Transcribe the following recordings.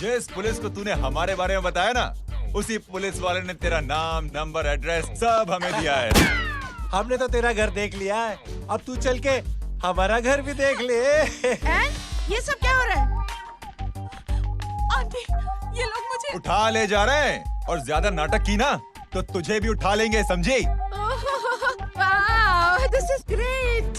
जिस पुलिस को तूने हमारे बारे में बताया ना, उसी पुलिस वाले ने तेरा नाम, नंबर, एड्रेस सब हमें दिया है। हमने तो तेरा घर देख लिया है, अब तू चल के हमारा घर भी देख ले। ये सब क्या हो रहा है? आंटी, ये लोग मुझे उठा ले जा रहे हैं, और ज्यादा नाटक की ना तो तुझे भी उठा लेंगे, समझी? वाह, दिस इज ग्रेट।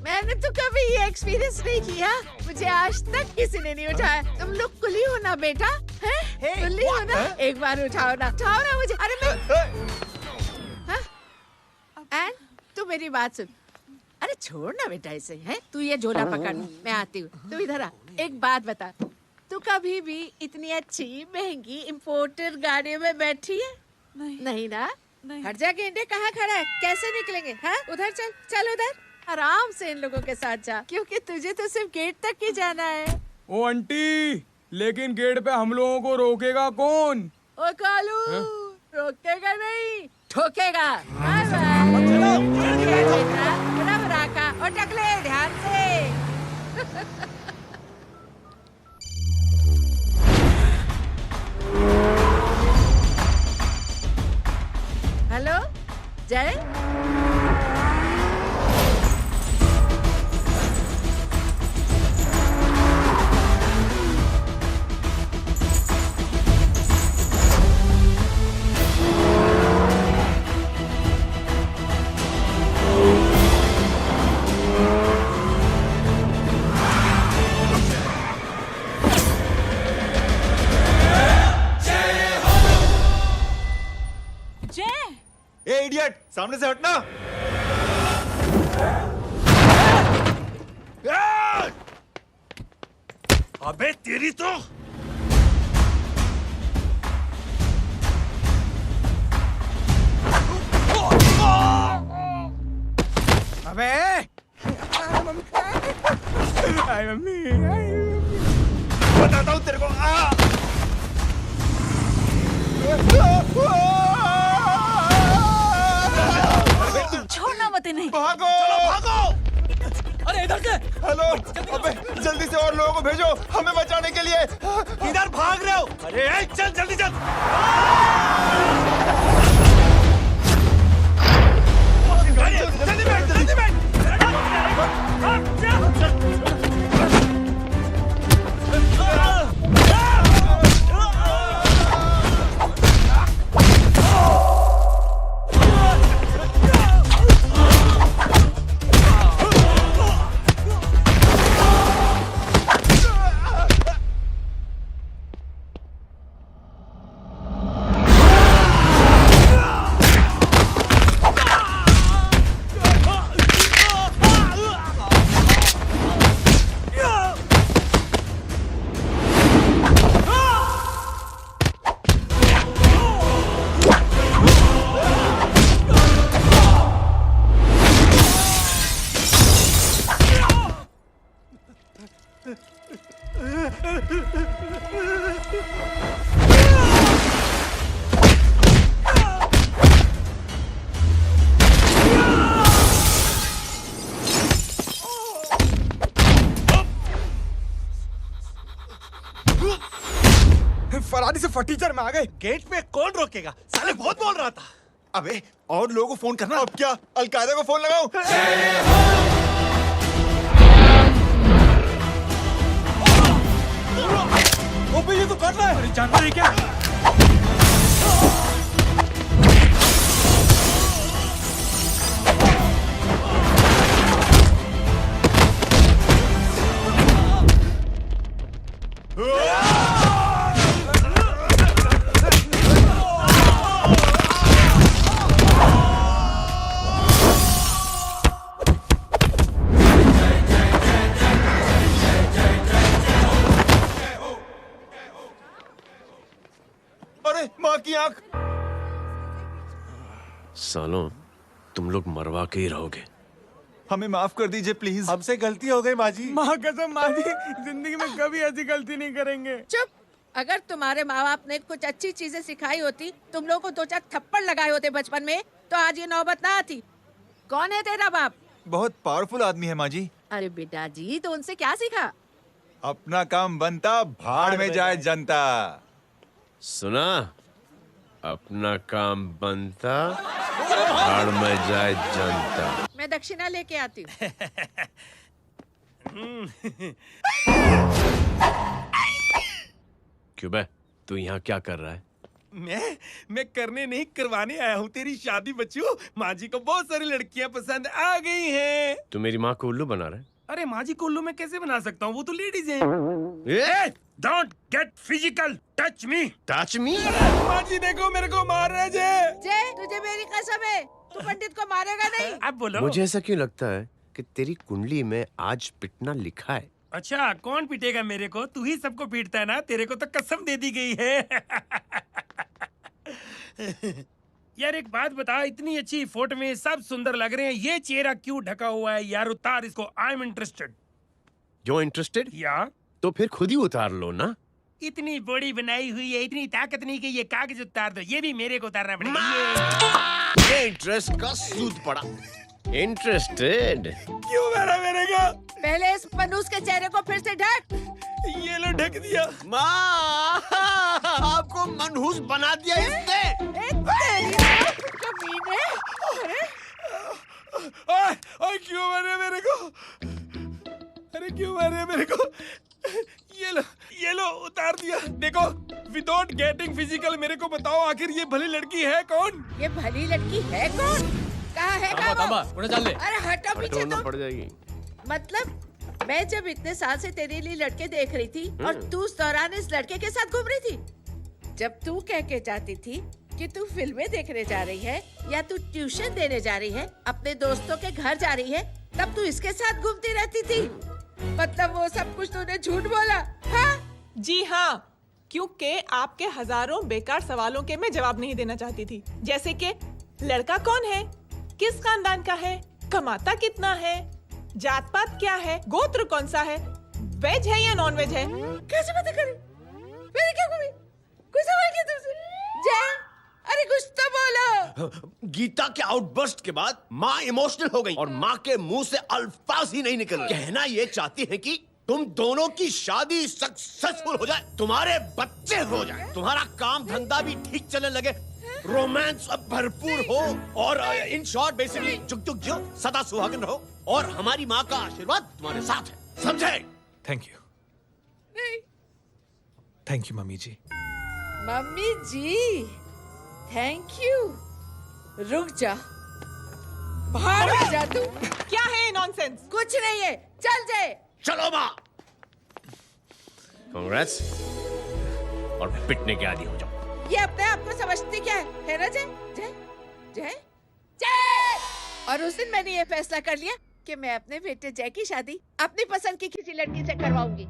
मैंने तो कभी ये एक्सपीरियंस नहीं किया, मुझे आज तक किसी ने नहीं उठाया। तुम लोग कुली हो ना बेटा, हैं? कुली हो ना? एक बार उठाओ ना मुझे। अरे मैं एंड तू मेरी बात सुन। अरे छोड़ ना बेटा इसे, हैं? तू ये झोला पकड़, मैं आती हूँ। तू इधर आ, एक बात बता, तू कभी भी इतनी अच्छी महंगी इम्पोर्टेड गाड़ी में बैठी है? नहीं ना? हट जा गेंडे, कहाँ खड़ा है? कैसे निकलेंगे? हाँ, उधर चल, चल उधर। आराम से इन लोगों के साथ जा, क्योंकि तुझे तो सिर्फ गेट तक ही जाना है। ओ आंटी, लेकिन गेट पे हम लोगों को रोकेगा कौन? ओ कालू, रोकेगा नहीं, ठोकेगा। Bye bye. बेटा, बड़ा का और टकले ध्यान से। हेलो जय। ए इडियट, सामने से हटना। अबे तेरी तो अबे आई मम्मी, बताता हूँ तेरे को। छोड़ना मत नहीं। भागो, भागो। अरे इधर से। हेलो, अबे जल्दी से और लोगों को भेजो हमें बचाने के लिए। किधर भाग रहे हो? अरे चल जल्दी चल। जल्दी बैठ, जल्दी बैठ। फरारी से फटीचर में आ गए। गेट पे कौन रोकेगा? साले बहुत बोल रहा था। अबे और लोगों को फोन करना। अब क्या अलकायदा को फोन लगाऊं? ओपी ये तो कर रहा है। अरे जानता है क्या? अरे माँ की आंख। सालों, तुम लोग मरवा के ही रहोगे। हमें माफ कर दीजिए प्लीज। हमसे गलती हो गई माँ जी। माँ कसम माँ जी, जिंदगी में कभी ऐसी गलती नहीं करेंगे। चुप। अगर तुम्हारे माँ बाप ने कुछ अच्छी चीजें सिखाई होती, तुम लोगों को 2-4 थप्पड़ लगाए होते बचपन में, तो आज ये नौबत ना आती। कौन है तेरा बाप? बहुत पावरफुल आदमी है माँ जी। अरे बेटा जी, तो उनसे क्या सीखा? अपना काम बनता, भाड़ में जाए जनता। सुना? अपना काम बनता, भाड़ में जाए जनता। मैं दक्षिणा लेके आती हूँ। क्यों बे? तू यहाँ क्या कर रहा है? मैं करने नहीं करवाने आया हूँ तेरी शादी बच्चू। माँ जी को बहुत सारी लड़कियाँ पसंद आ गई हैं। तू मेरी माँ को उल्लू बना रहा है? अरे माँ जी को उल्लू मैं कैसे बना सकता हूँ, वो तो लेडीज हैं। Don't get physical, touch me. Touch me? माँ जी देखो मेरे को मार रहे जय। जय, तुझे मेरी कसम है, तू पंडित को मारेगा नहीं। अब बोलो। मुझे ऐसा क्यों लगता है कि तेरी कुंडली में आज पिटना लिखा है? अच्छा, कौन पीटेगा मेरे को? तू ही सबको पीटता है ना, तेरे को तो कसम दे दी गई है। यार एक बात बता, इतनी अच्छी फोटो में सब सुंदर लग रहे हैं, ये चेहरा क्यों ढका हुआ है? यार उतार इसको, I am interested. You interested? या तो फिर खुद ही उतार लो ना। इतनी बॉडी बनाई हुई है, इतनी ताकत नहीं कि ये कागज उतार दो, ये भी मेरे को उतारना पड़ेगा। ये इंटरेस्ट का सूद पड़ा। इंटरेस्टेड? क्यों मारा मेरे का? पहले इस मनूस के चेहरे को फिर से ढक। ये लो ढक दिया। माँ, आपको मनहूस बना दिया इसने। तेरी माँ, कमीने। अरे ओए क्यों मारे मेरे को? अरे क्यों मारे मेरे को? ये लो उतार दिया। देखो, विदाउट गेटिंग फिजिकल मेरे को बताओ, आखिर ये भली लड़की है कौन? ये भली लड़की है कौन? कहाँ है वो? अरे हटो पीछे हटोना तो। पड़ जाएगी। मतलब मैं जब इतने साल से तेरे लिए लड़के देख रही थी और तू उस दौरान इस लड़के के साथ घूम रही थी। जब तू कह के जाती थी कि तू फिल्में देखने जा रही है या तू ट्यूशन देने जा रही है, अपने दोस्तों के घर जा रही है, तब तू इसके साथ घूमती रहती थी। मतलब वो सब कुछ तूने झूठ बोला? हाँ? जी हाँ, क्योंकि आपके हजारों बेकार सवालों के मैं जवाब नहीं देना चाहती थी। जैसे कि लड़का कौन है, किस खानदान का है, कमाता कितना है, जात पात क्या है, गोत्र कौन सा है, वेज है या नॉन वेज है। कैसे पता करें? मैंने क्या कभी कोई सवाल किया तुमसे? जय, अरे कुछ तो बोलो। गीता के आउटबर्स्ट के बाद माँ इमोशनल हो गई और माँ के मुंह से अल्फाज ही नहीं निकल रहे। कहना ये चाहती है कि तुम दोनों की शादी सक्सेसफुल हो जाए, तुम्हारे बच्चे हो जाए, तुम्हारा काम धंधा भी ठीक चलने लगे, रोमांस अब भरपूर हो और इन शॉर्ट बेसिकली जुग जुग जो सदा सुहागन रहो और हमारी माँ का आशीर्वाद तुम्हारे साथ है, समझे? थैंक यू, नहीं, thank you mummy ji. Mummy ji, thank you. रुक जा, बाहर आ जा तू। क्या है नॉनसेंस? कुछ नहीं है, चल जाए। चलो माँ, कांग्रेस, और पिटने के आदी हो जाओ। ये अपने आप को समझती क्या है ना जय? जय जय जय। और उस दिन मैंने ये फैसला कर लिया कि मैं अपने बेटे जय की शादी अपनी पसंद की किसी लड़की से करवाऊंगी।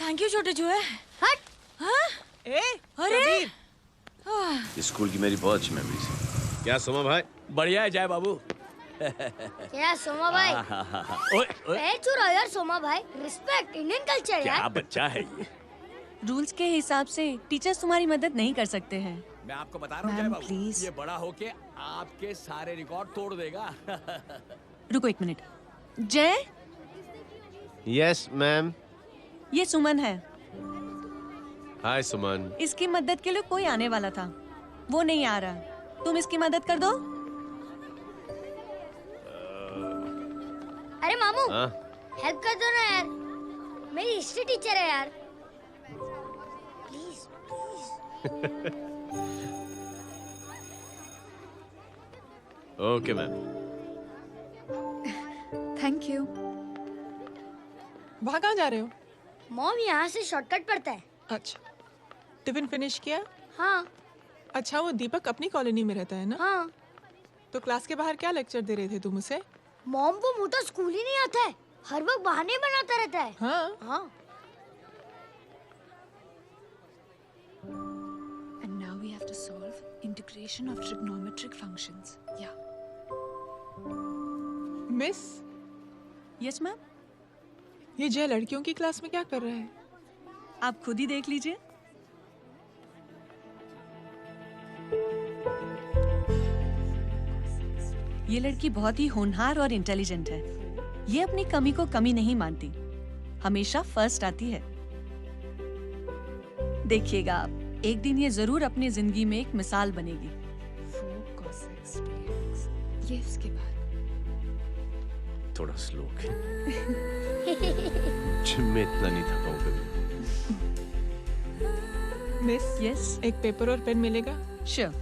थैंक यू छोटे चूहे। हट। हाँ? ए, अरे कबीर। स्कूल की मेरी बहुत अच्छी मेमोरीज है। क्या सोमा भाई? बढ़िया है जय बाबू। क्या सोमा भाई? ओए, ओए, पैर छू रहा यार सोमा भाई, रिस्पेक्ट, इंडियन कल्चर क्या यार। बच्चा है ये। रूल्स के हिसाब से टीचर्स तुम्हारी मदद नहीं कर सकते हैं। मैं आपको बता रहा हूँ जय मैम, बाबू, प्लीज। ये बड़ा होके आपके सारे रिकॉर्ड तोड़ देगा। रुको एक मिनट। जय, यस मैम। ये सुमन है। हाय सुमन। इसकी मदद के लिए कोई आने वाला था, वो नहीं आ रहा। तुम इसकी मदद कर दो। अरे मामू, हाँ? हेल्प कर दो ना यार, मेरी हिस्ट्री टीचर है यार। Please please. Okay ma'am. Thank you. वहाँ कहाँ जा रहे हो? मॉम यहाँ से शॉर्टकट पड़ता है। अच्छा, टिफिन फिनिश किया? हाँ अच्छा, वो दीपक अपनी कॉलोनी में रहता है ना? हाँ। तो क्लास के बाहर क्या लेक्चर दे रहे थे तुम उसे? मॉम को मुंह तो स्कूल ही नहीं आता है, हर वक्त बहाने बनाता रहता है। हाँ। हाँ। And now we have to solve integration of trigonometric functions. Yeah. Miss, Yes, ma'am. ये जय लड़कियों की क्लास में क्या कर रहा है? आप खुद ही देख लीजिए। ये लड़की बहुत ही होनहार और इंटेलिजेंट है। ये अपनी कमी को कमी नहीं मानती, हमेशा फर्स्ट आती है। देखिएगा आप, एक दिन ये जरूर अपनी जिंदगी में एक मिसाल बनेगी। ये इसके बाद थोड़ा स्लो। जिम में इतना नहीं थका हूँ कभी। मिस, यस, एक पेपर और पेन मिलेगा? श्योर।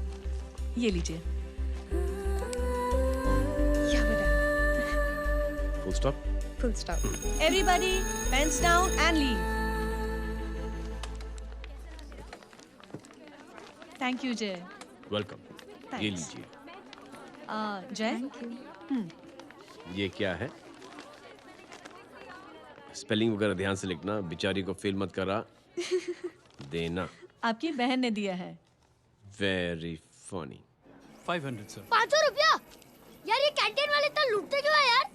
ये लीजिए। Full stop. Full stop. Everybody, pens down and leave. Thank you, Jay. Welcome. Thanks. ये लीजिए। Jay? ये क्या है? स्पेलिंग वगैरह ध्यान से लिखना, बेचारी को फेल मत करा देना। आपकी बहन ने दिया है। Very funny. 500 सर। 500 रुपया? यार ये कैंटीन वाले इतना लूटते क्यों है यार?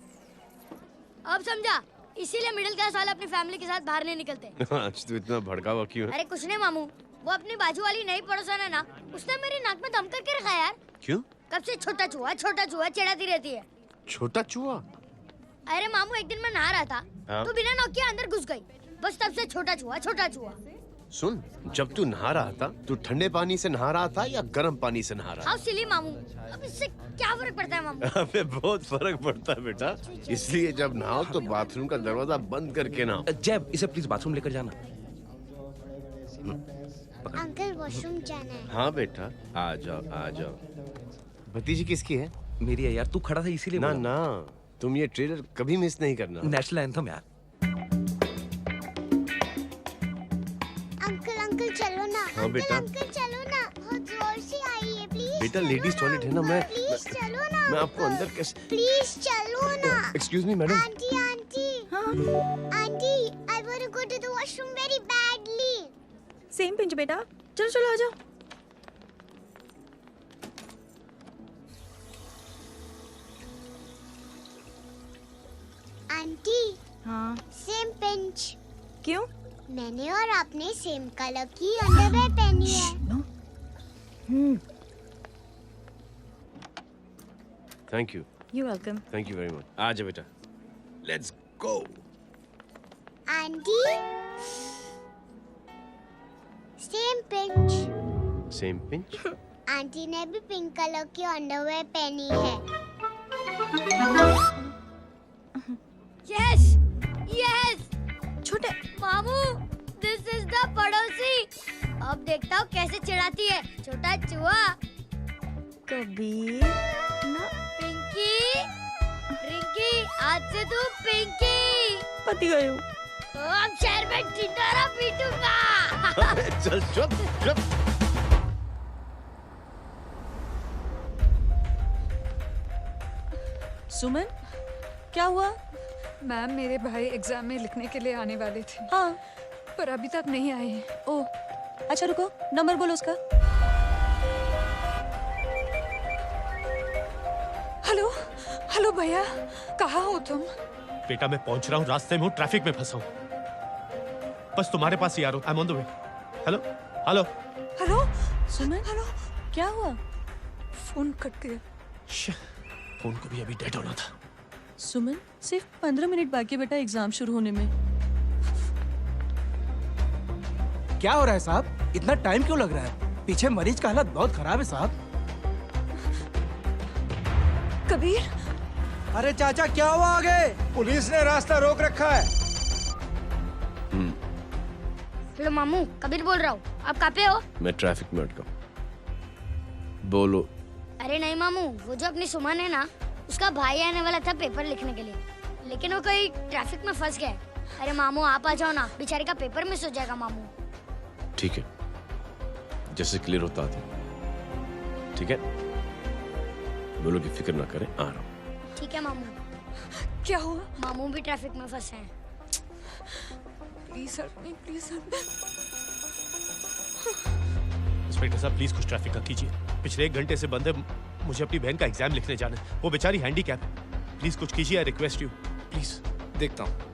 अब समझा, इसीलिए मिडिल क्लास वाले अपनी फैमिली के साथ बाहर नहीं निकलते। आज तू इतना भड़का हुआ क्यों है? अरे कुछ नहीं मामू, वो अपनी बाजू वाली नई पड़ोसन है ना, उसने मेरी नाक में दम करके रखा यार। क्यों? कब से छोटा चूहा चिढ़ाती रहती है। छोटा चूहा? अरे मामू, एक दिन मैं नहा रहा था, हाँ? तो बिना नॉक के अंदर घुस गई, बस तब से छोटा चूहा। सुन, जब तू नहा रहा था, तू ठंडे पानी से नहा रहा था या गर्म पानी से नहा रहा हाउ सिली मामू, अब इससे क्या फर्क पड़ता है मामू? था? अबे बहुत फर्क पड़ता है बेटा, इसलिए जब नहाओ तो बाथरूम का दरवाजा बंद करके नहाओ। जय, इसे प्लीज बाथरूम लेकर जाना। अंकल वॉशरूम जाना है। हाँ बेटा, आ जाओ। भतीजी किसकी है? मेरी है यार, तू खड़ा था इसीलिए ना बोला। ना, तुम ये ट्रेलर कभी मिस नहीं करना। नेशनल एंथम यार। अंकल चलो ना। हाँ बेटा। अंकल चलो ना, बहुत जोर से आई है, प्लीज। बेटा लेडीज टॉयलेट है ना, प्लीज चलो ना। मैं आपको अंदर कैसे? प्लीज चलो ना। Excuse me madam. Aunty I want to go to the washroom very badly. Same pinch बेटा, चलो आ जाओ। आंटी। हाँ। Same pinch. क्यों? मैंने और आपने सेम कलर की अंडरवेयर पहनी है। Thank you. You welcome. Thank you very much. आ जा बेटा, let's go. Aunty same pinch. Same pinch? Aunty ने भी पिंक कलर की अंडरवेयर पहनी है। Yes yes. छोटे मामू, दिस इज द पड़ोसी। अब देखता हूँ कैसे चिढ़ाती है छोटा चूहा। कबीर ना। पिंकी, रिंकी, आज से तू पिंकी। पति गयो। अब शहर में टिंडोरा पीटूंगा। चल चुप। सुमन, क्या हुआ? मैम, मेरे भाई एग्जाम में लिखने के लिए आने वाले थे। हाँ, पर अभी तक नहीं आए हैं। ओह, अच्छा रुको, नंबर बोलो उसका। हेलो, हेलो भैया, कहाँ हो तुम? बेटा मैं पहुंच रहा हूँ, रास्ते में हूँ, ट्रैफिक में फंसा हूँ। बस तुम्हारे पास ही आ रहा हूँ। I am on the way. Hello hello hello Suman, hello, क्या हुआ? फोन कट गया। फोन को भी अभी डेड होना था। सुमन, सिर्फ 15 मिनट बाकी बेटा एग्जाम शुरू होने में। क्या हो रहा है साहब? इतना टाइम क्यों लग रहा है? पीछे मरीज का हालत बहुत खराब है साहब। कबीर, अरे चाचा क्या हुआ आगे? पुलिस ने रास्ता रोक रखा है। हेलो मामू, कबीर बोल रहा हूँ। आप कहाँ पे हो? मैं ट्रैफिक में अटका हूँ। बोलो। अरे नहीं मामू, वो जो अपनी सुमन है ना, उसका भाई आने वाला था पेपर लिखने के लिए, लेकिन वो कहीं ट्रैफिक में फंस गया। अरे मामू आप आ जाओ ना, बेचारे का पेपर मिस हो जाएगा मामू। ठीक है, जैसे क्लियर होता था। ठीक है, बोलो कि फिक्र ना करें, आ रहा हूँ। ठीक है मामू। क्या हुआ? मामू भी ट्रैफिक में फंसे हैं। Please help me, please help. Inspector साहब प्लीज कुछ ट्रैफिक का कीजिए। पिछले 1 घंटे से बंद है, मुझे अपनी बहन का एग्जाम लिखने जाना है। वो बेचारी हैंडीकैप है। प्लीज कुछ कीजिए, आई रिक्वेस्ट यू प्लीज। देखता हूँ।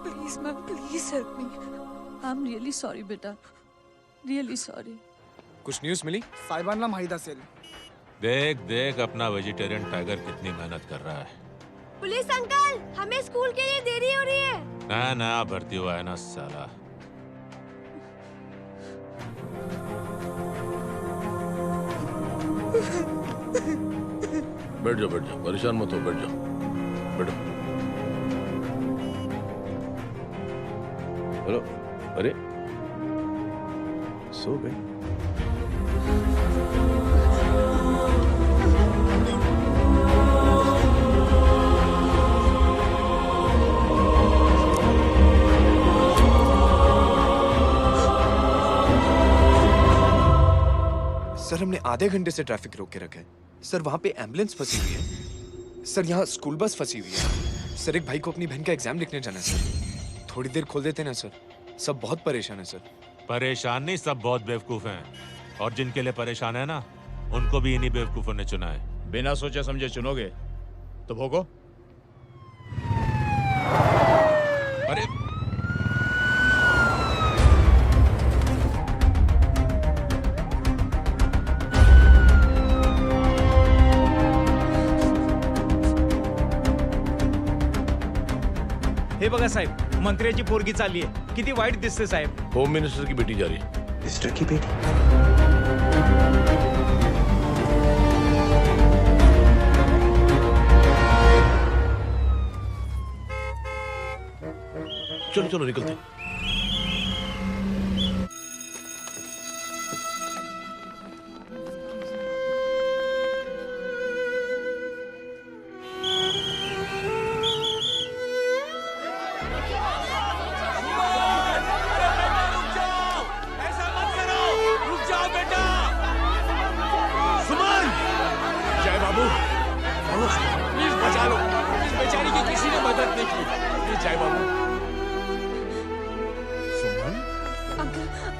Please ma'am, please help me. I am really sorry बेटा, रियली सॉरी। कुछ न्यूज़ मिली? साहिबाना माहिदा सेल। देख देख अपना वेजिटेरियन टाइगर कितनी मेहनत कर रहा है। पुलिस अंकल, हमें स्कूल के लिए देरी हो रही है। नया नया भर्ती हुआ है ना साला। बैठ जाओ, परेशान मत हो, बैठ जाओ, बैठो। हेलो, अरे सो गई? सर हमने आधे घंटे से ट्रैफिक रोक के रखा है। सर वहाँ पे एम्बुलेंस फंसी हुई है। सर यहाँ स्कूल बस फंसी हुई है। सर एक भाई को अपनी बहन का एग्जाम लिखने जाना है सर। थोड़ी देर खोल देते ना सर। सब बहुत परेशान है सर। परेशान नहीं, सब बहुत बेवकूफ हैं। और जिनके लिए परेशान है ना, उनको भी इन्हीं बेवकूफों ने चुना है। बिना सोचे समझे चुनोगे तो भोगो। अरे हे बघा साहेब, मंत्र्याची पोरगी चालली आहे. किती वाईट दिसते साहेब. होम मिनिस्टर की बेटी जा रही है। मिनिस्टर की बेटी? चलो चलो निकलते हैं।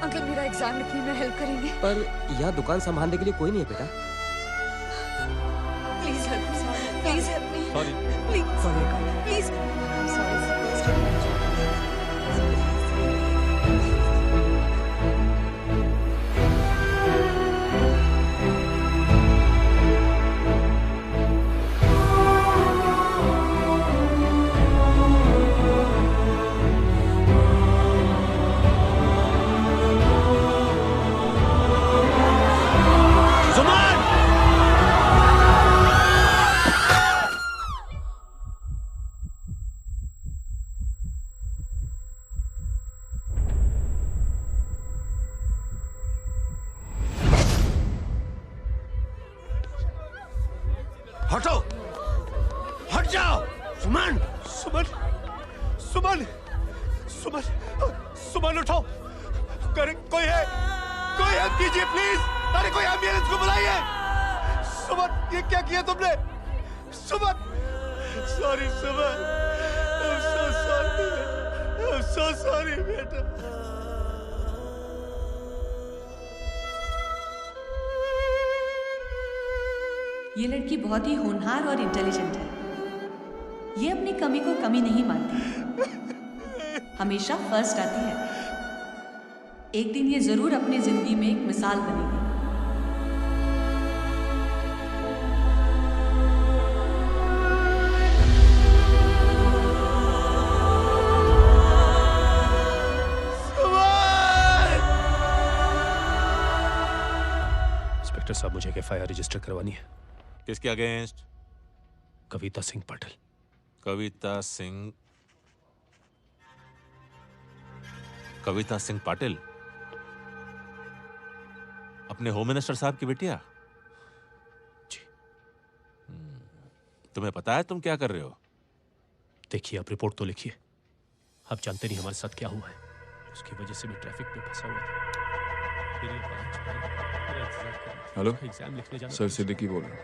अंकल मेरा एग्जाम लिखने में हेल्प करेंगे? पर यहाँ दुकान संभालने के लिए कोई नहीं है बेटा। Please help me, please help me. Sorry, please please. हटो, हट जाओ। सुमन, सुमन, सुमन, सुमन, सुमन उठो। कोई है? कोई हेल्प कीजिए प्लीज। अरे कोई एम्बुलेंस को बुलाइए। सुमन, ये क्या किया तुमने? Suman, sorry Suman, I'm so sorry, I'm so sorry बेटा। ये लड़की बहुत ही होनहार और इंटेलिजेंट है। ये अपनी कमी को कमी नहीं मानती, हमेशा फर्स्ट आती है। एक दिन ये जरूर अपनी जिंदगी में एक मिसाल बनेगी। इंस्पेक्टर साहब, मुझे एफआईआर रजिस्टर करवानी है। किसके अगेंस्ट? कविता सिंह पाटिल। कविता सिंह पाटिल, अपने होम मिनिस्टर साहब की बेटिया? जी। तुम्हें पता है तुम क्या कर रहे हो? देखिए, आप रिपोर्ट तो लिखिए। आप जानते नहीं हमारे साथ क्या हुआ है। उसकी वजह से मैं ट्रैफिक में फंसा हुआ था। फिर ये 5 मेरा इंतजार कर रहा था। हेलो एग्जाम लिखने जाना सर, सिद्दीकी बोल रहा हूँ।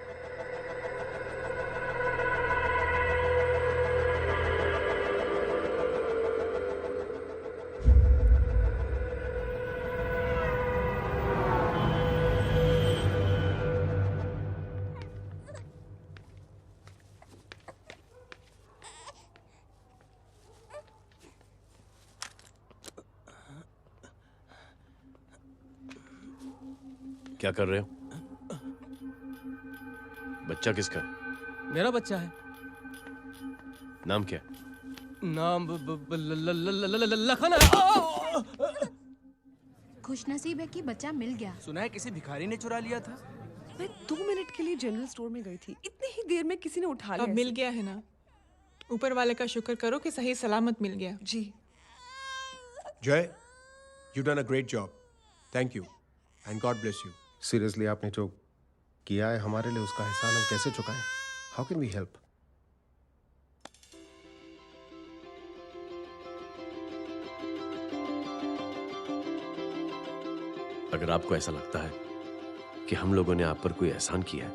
क्या कर रहे हो? बच्चा किसका? मेरा बच्चा है। नाम क्या? नाम लखन है। खुशनसीब है कि बच्चा मिल गया। सुना है किसी भिखारी ने चुरा लिया था। मैं 2 मिनट के लिए जनरल स्टोर में गई थी, इतनी ही देर में किसी ने उठा लिया। अब मिल गया है ना, ऊपर वाले का शुक्र करो कि सही सलामत मिल गया। जी। जय, you done a great job. Thank you and God bless you. Seriously आपने जो किया है हमारे लिए, उसका एहसान हम कैसे चुकाएं? How can we help? अगर आपको ऐसा लगता है कि हम लोगों ने आप पर कोई एहसान किया है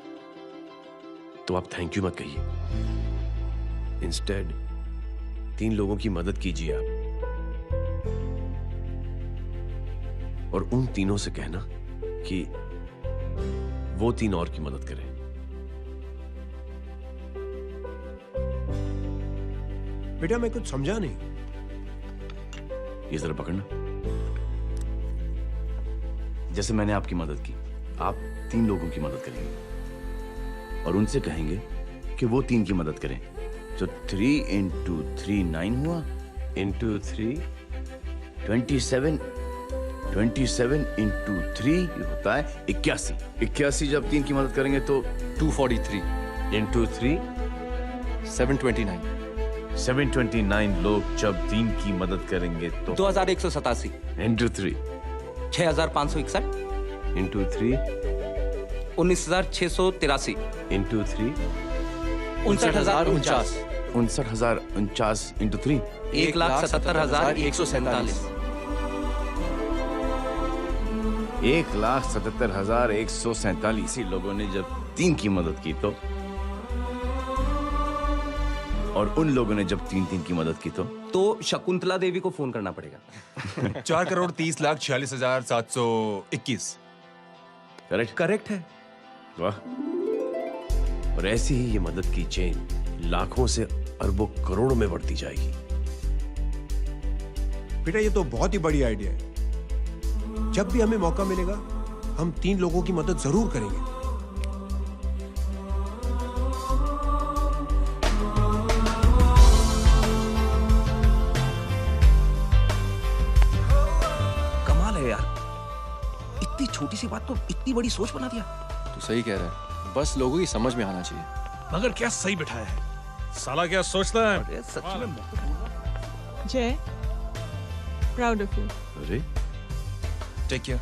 तो आप थैंक यू मत कहिए। इंस्टेड 3 लोगों की मदद कीजिए आप, और उन तीनों से कहना कि वो 3 और की मदद करें। बेटा मैं कुछ समझा नहीं। ये जरा पकड़ना। जैसे मैंने आपकी मदद की, आप 3 लोगों की मदद करेंगे और उनसे कहेंगे कि वो 3 की मदद करें। तो 3 into 3 9 हुआ, into 3 27, 27 into 3 होता है 81। 81 जब 3 की मदद करेंगे तो 243 into 3 729। 729 लोग जब 3 की मदद करेंगे तो 2187 into 3 6561 into 3 19683 into 3 59049 59049 into 3 1,77,147 1,77,147 लोगों ने जब 3 की मदद की तो, और उन लोगों ने जब 3 की मदद की तो शकुंतला देवी को फोन करना पड़ेगा। 4,30,46,721। करेक्ट है। वाह। और ऐसी ही ये मदद की चेन लाखों से अरबों करोड़ों में बढ़ती जाएगी। बेटा ये तो बहुत ही बड़ी आइडिया है। जब भी हमें मौका मिलेगा हम 3 लोगों की मदद जरूर करेंगे। कमाल है यार, इतनी छोटी सी बात तो इतनी बड़ी सोच बना दिया। तू सही कह रहा है, बस लोगों की समझ में आना चाहिए। मगर क्या सही बिठाया है, साला क्या सोचता है। सच में जय, प्राउड ऑफ यू। अरे टेक केयर।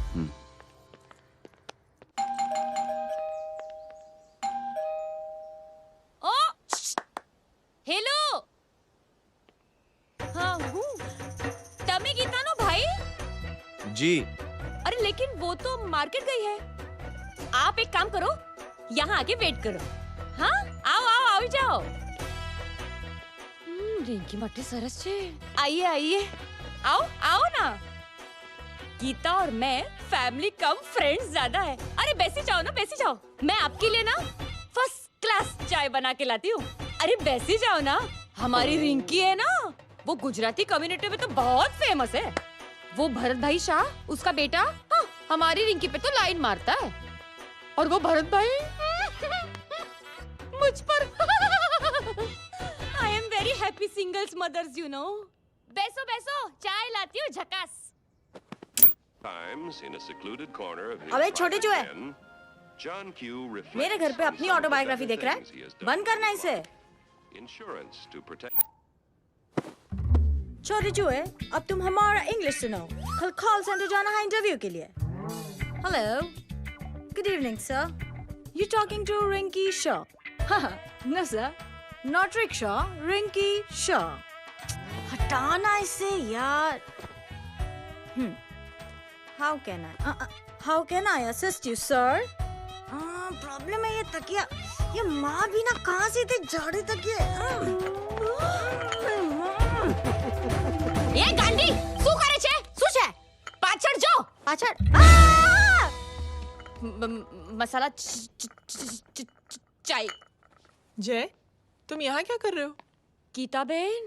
ओ हेलो, हाँ हूँ तमे गीतानो भाई। जी। अरे लेकिन वो तो मार्केट गई है। आप एक काम करो, यहाँ आके वेट करो। हाँ आओ आओ आओ जाओ। रिंकी मट्टी सरस छे। आइए आइए, आओ आओ ना। गीता और मैं फैमिली कम फ्रेंड्स ज्यादा है। अरे बैसी जाओ ना, बैसी जाओ। मैं आपके लिए ना फर्स्ट क्लास चाय बना के लाती हूँ। अरे बैसी जाओ ना। हमारी रिंकी है ना, वो गुजराती कम्युनिटी में तो बहुत फेमस है। वो भरत भाई शाह, उसका बेटा, हाँ, हमारी रिंकी पे तो लाइन मारता है। और वो भरत भाई मुझ पर I am very happy singles mothers, you know. बैसो बैसो, चाय लाती हूँ झकास। अबे छोटे चूहे, मेरे घर पे अपनी ऑटोबायोग्राफी देख रहा है? बंद करना इसे। छोटे चूहे, अब तुम हमारा इंग्लिश सुनो। कल कॉल सेंटर जाना है इंटरव्यू के लिए। Hello, good evening sir, you talking to Rinki Shaw? No sir, not rickshaw, Rinki Shaw. हटाना इसे यार। How can I assist you, sir? Problem है ये तकिया। ये माँ भी ना कहाँ से इतने जाड़े तकिए। ये गांडी, શું કરે છે? શું છે? પાછળ જો, પાછળ। मसाला चाय। जय, तुम यहाँ क्या कर रहे हो? गीता बहन,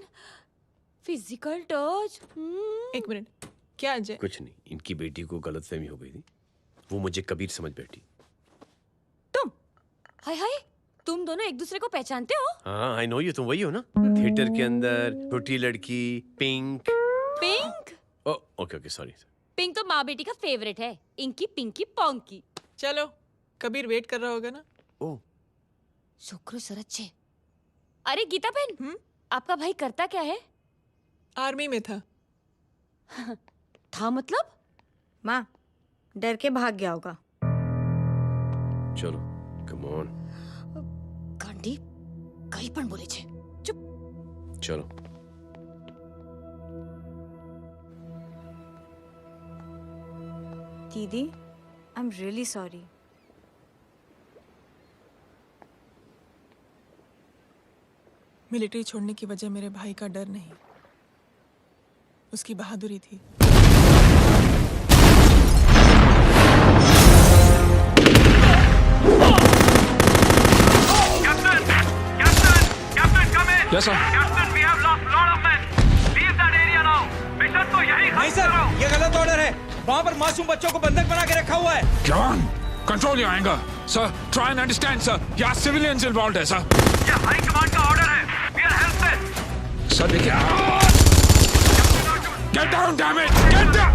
फिजिकल टच। एक मिनट, क्या अजय? कुछ नहीं, इनकी बेटी को गलतफहमी हो गई थी, वो मुझे कबीर समझ बैठी। हाय हाय, तुम दोनों एक दूसरे को पहचानते हो? हाँ, आई नो यू, तुम वही हो ना थिएटर के अंदर छोटी लड़की pink. Pink? Okay okay, sorry. Pink तो माँ बेटी का फेवरेट है। Inky pinky ponky. चलो, कबीर वेट कर रहा होगा ना। ओह, शुक्र सरच्चे। अरे गीता बहन, आपका भाई करता क्या है? आर्मी में था। था मतलब? माँ, डर के भाग गया होगा। चलो, कम ऑन। गांडी, कहीं पण बोले छे। चुप। चलो। दीदी, I am really sorry. Military छोड़ने की वजह मेरे भाई का डर नहीं, उसकी बहादुरी थी। Yes, sir. नहीं सर, ये गलत ऑर्डर है। वहाँ पर मासूम बच्चों को बंधक बना के रखा हुआ है। John, control your anger. Sir, try and understand, sir. यहाँ civilians involved है, sir. ये हाई कमांड का ऑर्डर है। We are helpless. Sir, देखिए। Get down, damn it! Get down!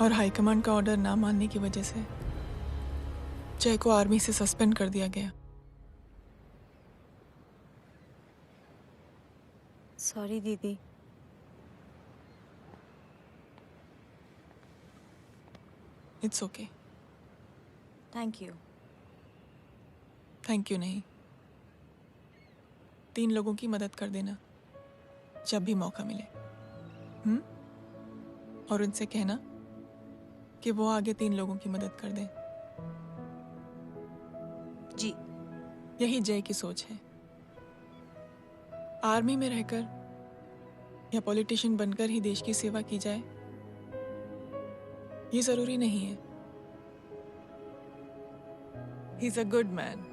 और हाईकमांड का ऑर्डर ना मानने की वजह से जय को आर्मी से सस्पेंड कर दिया गया। सॉरी दीदी। It's okay. Thank you. Thank you नहीं, 3 लोगों की मदद कर देना जब भी मौका मिले। और उनसे कहना कि वो आगे 3 लोगों की मदद कर दें। जी। यही जय की सोच है। आर्मी में रहकर या पॉलिटिशियन बनकर ही देश की सेवा की जाए, ये जरूरी नहीं है। He is a good man.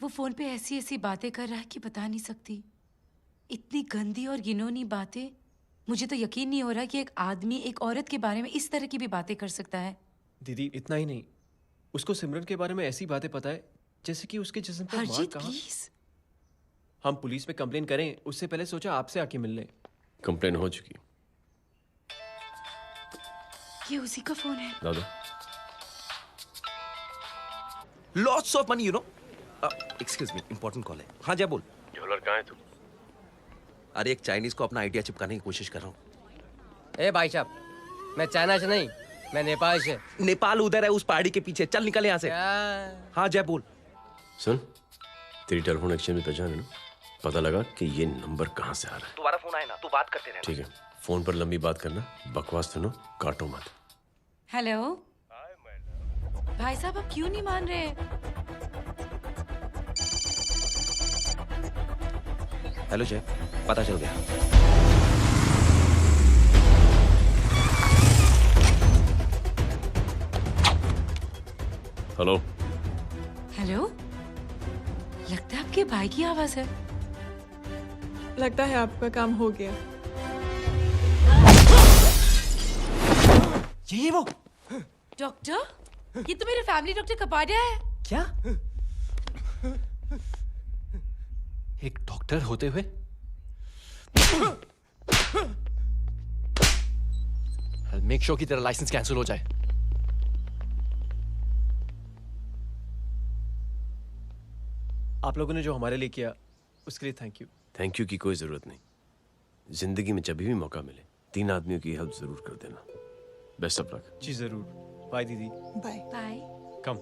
वो फोन पे ऐसी ऐसी बातें कर रहा है कि बता नहीं सकती। इतनी गंदी और घिनौनी बातें। मुझे तो यकीन नहीं हो रहा कि एक आदमी एक औरत के बारे में इस तरह की भी बातें कर सकता है। दीदी इतना ही नहीं, उसको सिमरन के बारे में ऐसी बातें पता है जैसे कि उसके जिस्म पर मार हरजीत कहाँ। प्लीज। हम पुलिस में कंप्लेन करें उससे पहले सोचा आपसे आके मिल लें। कंप्लेन हो चुकी। ये उसी का फोन है। दादा lots of money, you know. Excuse me, important call है। हाँ जय बोल। ज्वेलर कहाँ है तू? अरे एक चाइनीज को अपना आइडिया चिपकाने की कोशिश कर रहा हूँ। ए भाई साहब, मैं चाइना से नहीं, मैं नेपाल से। नेपाल उधर है उस पहाड़ी के पीछे। चल निकल यहाँ से। हाँ जय बोल। सुन, तेरी टेलीफोन एक्सचेंज में पहचान है ना? पता लगा कि ये नंबर कहाँ से आ रहा है। दोबारा फोन आए ना तू बात करते रहना। ठीक है, फोन पर लंबी बात करना, बकवास सुनो, काटो मत। हेलो भाई साहब, आप क्यों नहीं मान रहे? हेलो जय, पता चल गया। हेलो हेलो, लगता है आपके भाई की आवाज है। लगता है आपका काम हो गया। ये वो डॉक्टर, ये तो मेरे फैमिली डॉक्टर कपाडिया है। क्या? एक डॉक्टर होते हुए? मेक श्योर कि तेरा लाइसेंस कैंसिल हो जाए। आप लोगों ने जो हमारे लिए किया उसके लिए थैंक यू। थैंक यू की कोई जरूरत नहीं। जिंदगी में जब भी मौका मिले 3 आदमियों की हेल्प जरूर कर देना। Best of luck. जी जरूर। बाय दीदी। Bye bye. Come.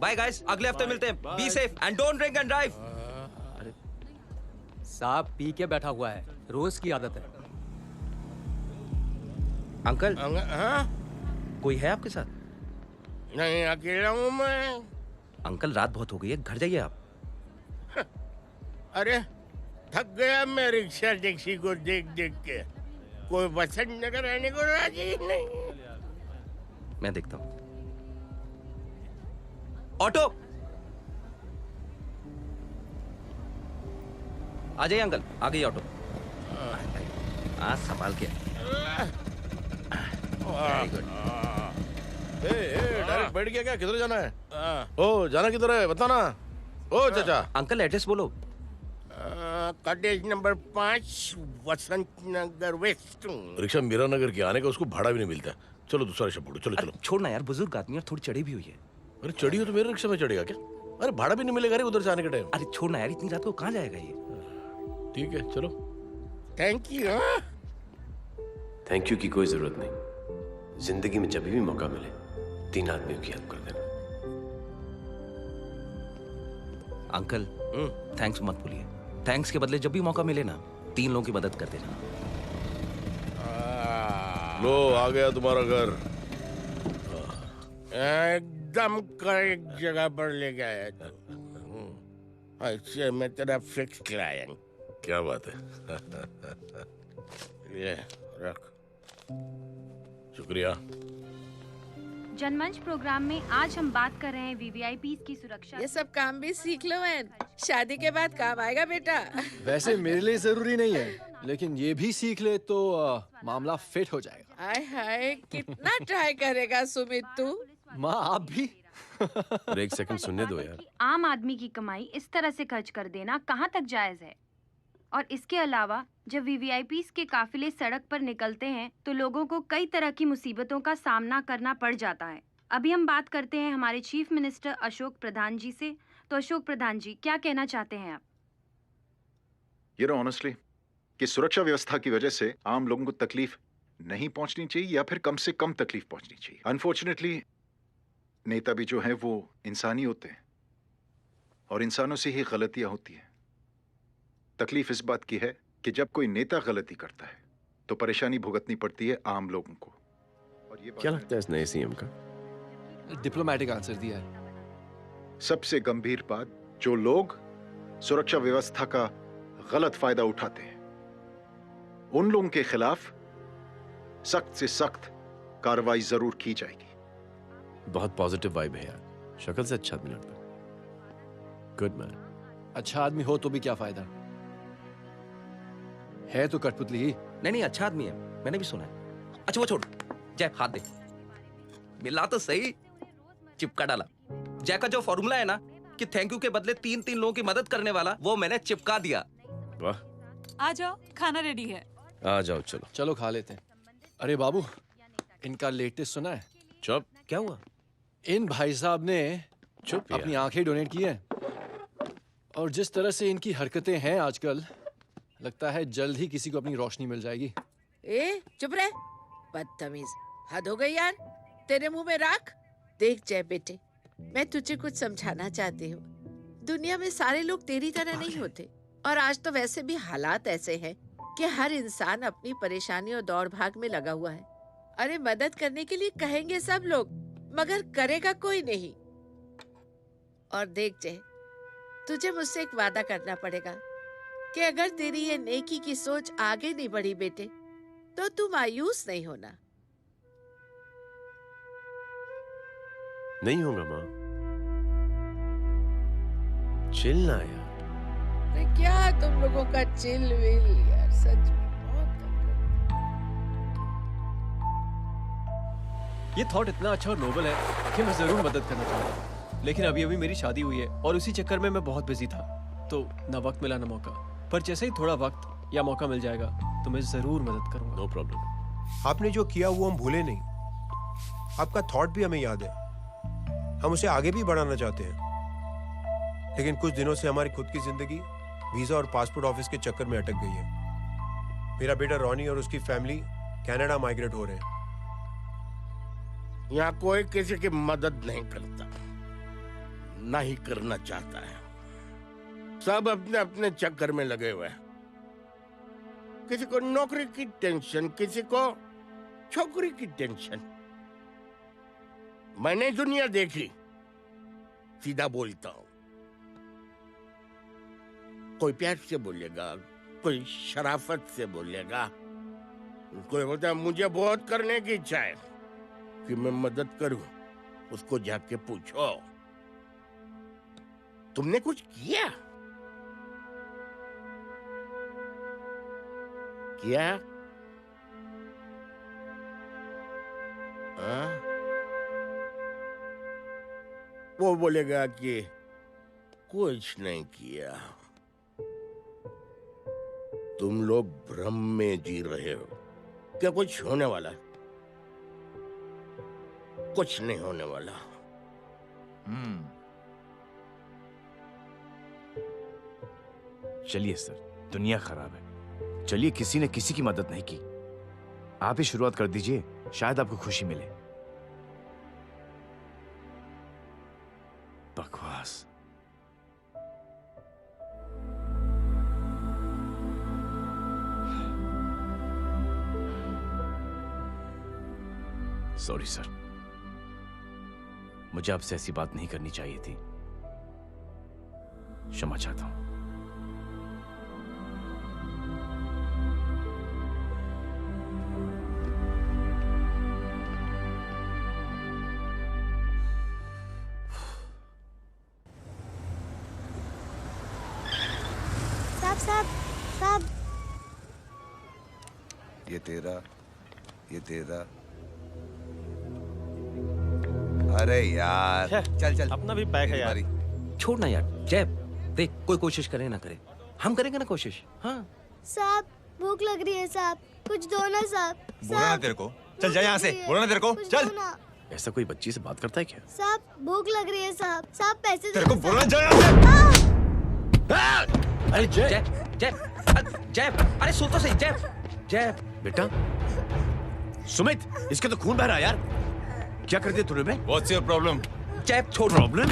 Bye guys, अगले हफ्ते मिलते हैं। Be safe and don't drink and drive. अरे साहब पी के बैठा हुआ है, रोज की आदत है। अंकल हाँ? कोई है आपके साथ? नहीं, अकेला हूँ मैं। अंकल रात बहुत हो गई है, घर जाइए आप। अरे थक गया मैं रिक्शा टैक्सी को देख देख के। कोई पसंद न कराने को राजी नहीं। मैं देखता हूँ। ऑटो आ जाइए अंकल, आ गई ऑटो। हाँ संभाल के। Very good. डायरेक्ट बैठ गया क्या? किधर जाना है? ओ जाना किधर है बताना। ओ चाचा। अंकल एड्रेस बोलो। कॉटेज नंबर 5 वसंत नगर वेस्ट। रिक्शा मीरा नगर के आने का उसको भाड़ा भी नहीं मिलता। चलो दूसरा रिक्शा पकड़ो। चलो चलो। छोड़ना यार, बुजुर्ग आदमी और थोड़ी चढ़ी भी हुई है। अरे चढ़ी हो तो मेरे रिक्शा में चढ़ेगा क्या? अरे भाड़ा भी नहीं मिलेगा रे उधर से आने के टाइम। अरे छोड़ना यार, इतनी रात को कहाँ जाएगा ये? ठीक है चलो। Thank you. थैंक यू की कोई जरूरत नहीं। जिंदगी में जब भी मौका मिले 3 आदमियों की हेल्प कर देना। अंकल थैंक्स मत भूलिए। थैंक्स के बदले जब भी मौका मिले ना 3 लोगों की मदद कर देना। लो आ गया तुम्हारा घर। एकदम करेक्ट जगह पर ले गया। अच्छा मैं तेरा फिक्स क्लाइंट। क्या बात है। ये रख। शुक्रिया। जनमंच प्रोग्राम में आज हम बात कर रहे हैं वीवीआईपी की सुरक्षा। ये सब काम भी सीख लो। शादी के बाद काम आएगा बेटा। वैसे मेरे लिए जरूरी नहीं है, लेकिन ये भी सीख ले तो मामला फिट हो जाएगा। हाय हाय, कितना ट्राई करेगा सुमित तू। माँ आप भी। एक सेकंड सुनने दो यार। आम आदमी की कमाई इस तरह से खर्च कर देना कहाँ तक जायज है? और इसके अलावा जब वीवीआईपीज़ के काफिले सड़क पर निकलते हैं तो लोगों को कई तरह की मुसीबतों का सामना करना पड़ जाता है। अभी हम बात करते हैं हमारे चीफ मिनिस्टर अशोक प्रधान जी से। तो अशोक प्रधान जी, क्या कहना चाहते हैं आप? ये नो ऑनेस्टली कि सुरक्षा व्यवस्था की वजह से आम लोगों को तकलीफ नहीं पहुंचनी चाहिए या फिर कम से कम तकलीफ पहुंचनी चाहिए। अनफॉर्चुनेटली नेता भी जो है वो इंसानी होते हैं और इंसानों से ही गलतियां होती हैं। तकलीफ इस बात की है कि जब कोई नेता गलती करता है तो परेशानी भुगतनी पड़ती है आम लोगों को। और ये क्या लगता है इस नए सीएम का? डिप्लोमेटिक आंसर दिया है। सबसे गंभीर बात, जो लोग सुरक्षा व्यवस्था का गलत फायदा उठाते हैं उन लोगों के खिलाफ सख्त से सख्त कार्रवाई जरूर की जाएगी। बहुत पॉजिटिव वाइब है यार, शक्ल से अच्छा आदमी लगता है। Good man. अच्छा आदमी हो तो भी क्या फायदा है तो कठपुतली ही। नहीं अच्छा आदमी है, मैंने भी सुना है। अच्छा वो छोड़, जय हाथ दे। मिला तो सही, चिपका डाला। जय का जो फॉर्मूला है ना कि थैंक यू के बदले 3 लोगों की मदद करने वाला, वो मैंने चिपका दिया। वाह। आ जाओ, खाना रेडी है। आ जाओ, चलो चलो खा लेते हैं। अरे बाबू, इनका लेटेस्ट सुना है? चुप। क्या हुआ? इन भाई साहब ने चुप अपनी आंखें डोनेट की हैं और जिस तरह से इनकी हरकतें हैं आजकल, लगता है जल्द ही किसी को अपनी रोशनी मिल जाएगी। ए चुप रह, बदतमीज, हद हो गई यार। तेरे मुंह में राख। देख जय बेटे, मैं तुझे कुछ समझाना चाहती हूँ। दुनिया में सारे लोग तेरी तरह नहीं होते और आज तो वैसे भी हालात ऐसे हैं कि हर इंसान अपनी परेशानी और दौड़ भाग में लगा हुआ है। अरे मदद करने के लिए कहेंगे सब लोग, मगर करेगा कोई नहीं। और देख जय, तुझे मुझसे एक वादा करना पड़ेगा कि अगर तेरी ये नेकी की सोच आगे नहीं बढ़ी बेटे, तो तू मायूस नहीं होना। नहीं होगा माँ, चिल ना यार। अरे क्या तुम लोगों का चिल विल यार, सच में ये थॉट इतना अच्छा और नोबल है कि मैं जरूर मदद करना चाहूंगा, लेकिन अभी अभी मेरी शादी हुई है और उसी चक्कर में मैं बहुत बिजी था, तो ना वक्त मिला ना मौका। पर जैसे ही थोड़ा वक्त या मौका मिल जाएगा तो मैं जरूर मदद करूंगा। No problem. आपने जो किया वो हम भूले नहीं। आपका थॉट भी हमें याद है, हम उसे आगे भी बढ़ाना चाहते हैं, लेकिन कुछ दिनों से हमारी खुद की जिंदगी वीजा और पासपोर्ट ऑफिस के चक्कर में अटक गई है। मेरा बेटा रॉनी और उसकी फैमिली कनाडा माइग्रेट हो रहे हैं। यहाँ कोई किसी की मदद नहीं करता, ना ही करना चाहता है। सब अपने अपने चक्कर में लगे हुए हैं। किसी को नौकरी की टेंशन, किसी को छोकरी की टेंशन। मैंने दुनिया देखी, सीधा बोलता हूं। कोई प्यार से बोलेगा, कोई शराफत से बोलेगा, कोई बोलता है मुझे बहुत करने की इच्छा है कि मैं मदद करूं। उसको जाके पूछो तुमने कुछ किया? किया? हाँ? वो बोलेगा कि कुछ नहीं किया। तुम लोग भ्रम में जी रहे हो। क्या कुछ होने वाला है? कुछ नहीं होने वाला। चलिए सर, दुनिया खराब है। चलिए, किसी ने किसी की मदद नहीं की। आप ही शुरुआत कर दीजिए, शायद आपको खुशी मिले। बकवास। सॉरी सर, मुझे आपसे ऐसी बात नहीं करनी चाहिए थी। क्षमा चाहता हूं। साहब साहब ये तेरा, ये तेरा। अरे यार चल चल, अपना भी पैक है यार। छोड़ ना यार जय, देख कोई कोशिश करे ना करे, हम करेंगे ना कोशिश। हाँ साहब भूख लग रही है साहब, कुछ दो ना साहब। बोला ना तेरे को, चल जा यहाँ से, बोला ना तेरे को, चल। ऐसा कोई बच्ची से बात करता है क्या? साहब भूख लग रही है साहब, साहब पैसे तेरे को बोला जा यहाँ से। अरे जय जय जय, अरे सुन तो सही जय। जय बेटा, सुमित, इसके तो खून बह रहा है यार। क्या कर दिया तूने? What's your problem? जय छोड़। प्रॉब्लम?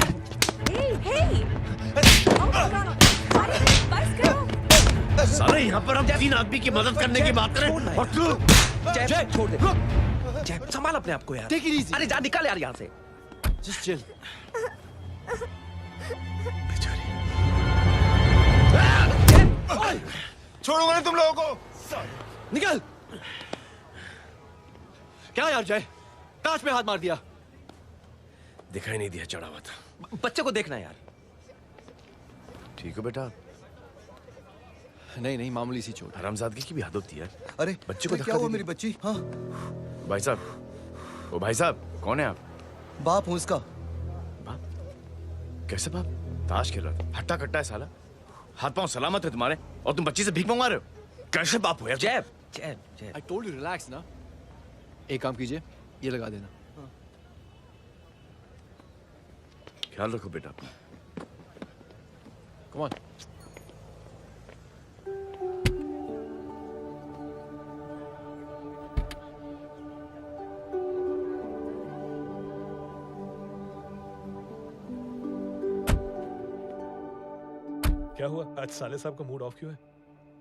सारे यहाँ पर हम 3 आदमी की मदद करने की बात करें और तू जय छोड़ दे। जय संभाल अपने आप को यार। Take it easy. अरे जा निकल यार यहाँ से। Just chill. छोड़ूंगा ना तुम लोगों को। निकल। क्या यार जय, ताश पे हाथ मार दिया। दिखाई नहीं दिया, चढ़ा हुआ था। बच्चे को देखना यार। ठीक हो बेटा? नहीं नहीं, मामूली सी चोट। हरामजादगी की भी हद होती है। अरे बच्चे को क्या धक्का हुआ दे मेरी बच्ची? हाँ भाई साहब, ओ भाई साहब, कौन है आप? बाप हूँ इसका। बाप? कैसे बाप? ताश खेल रहा था, हट्टा कट्टा है साला। हाथ पांव सलामत है तुम्हारे और तुम बच्ची से भीख मंगवा रहे हो? कैसे बाप हो यार? जय जय जय। I told you relax ना। एक काम कीजिए, ये लगा देना। ख्याल रखो बेटा अपना। Come on. क्या हुआ आज साले साहब का मूड ऑफ क्यों है?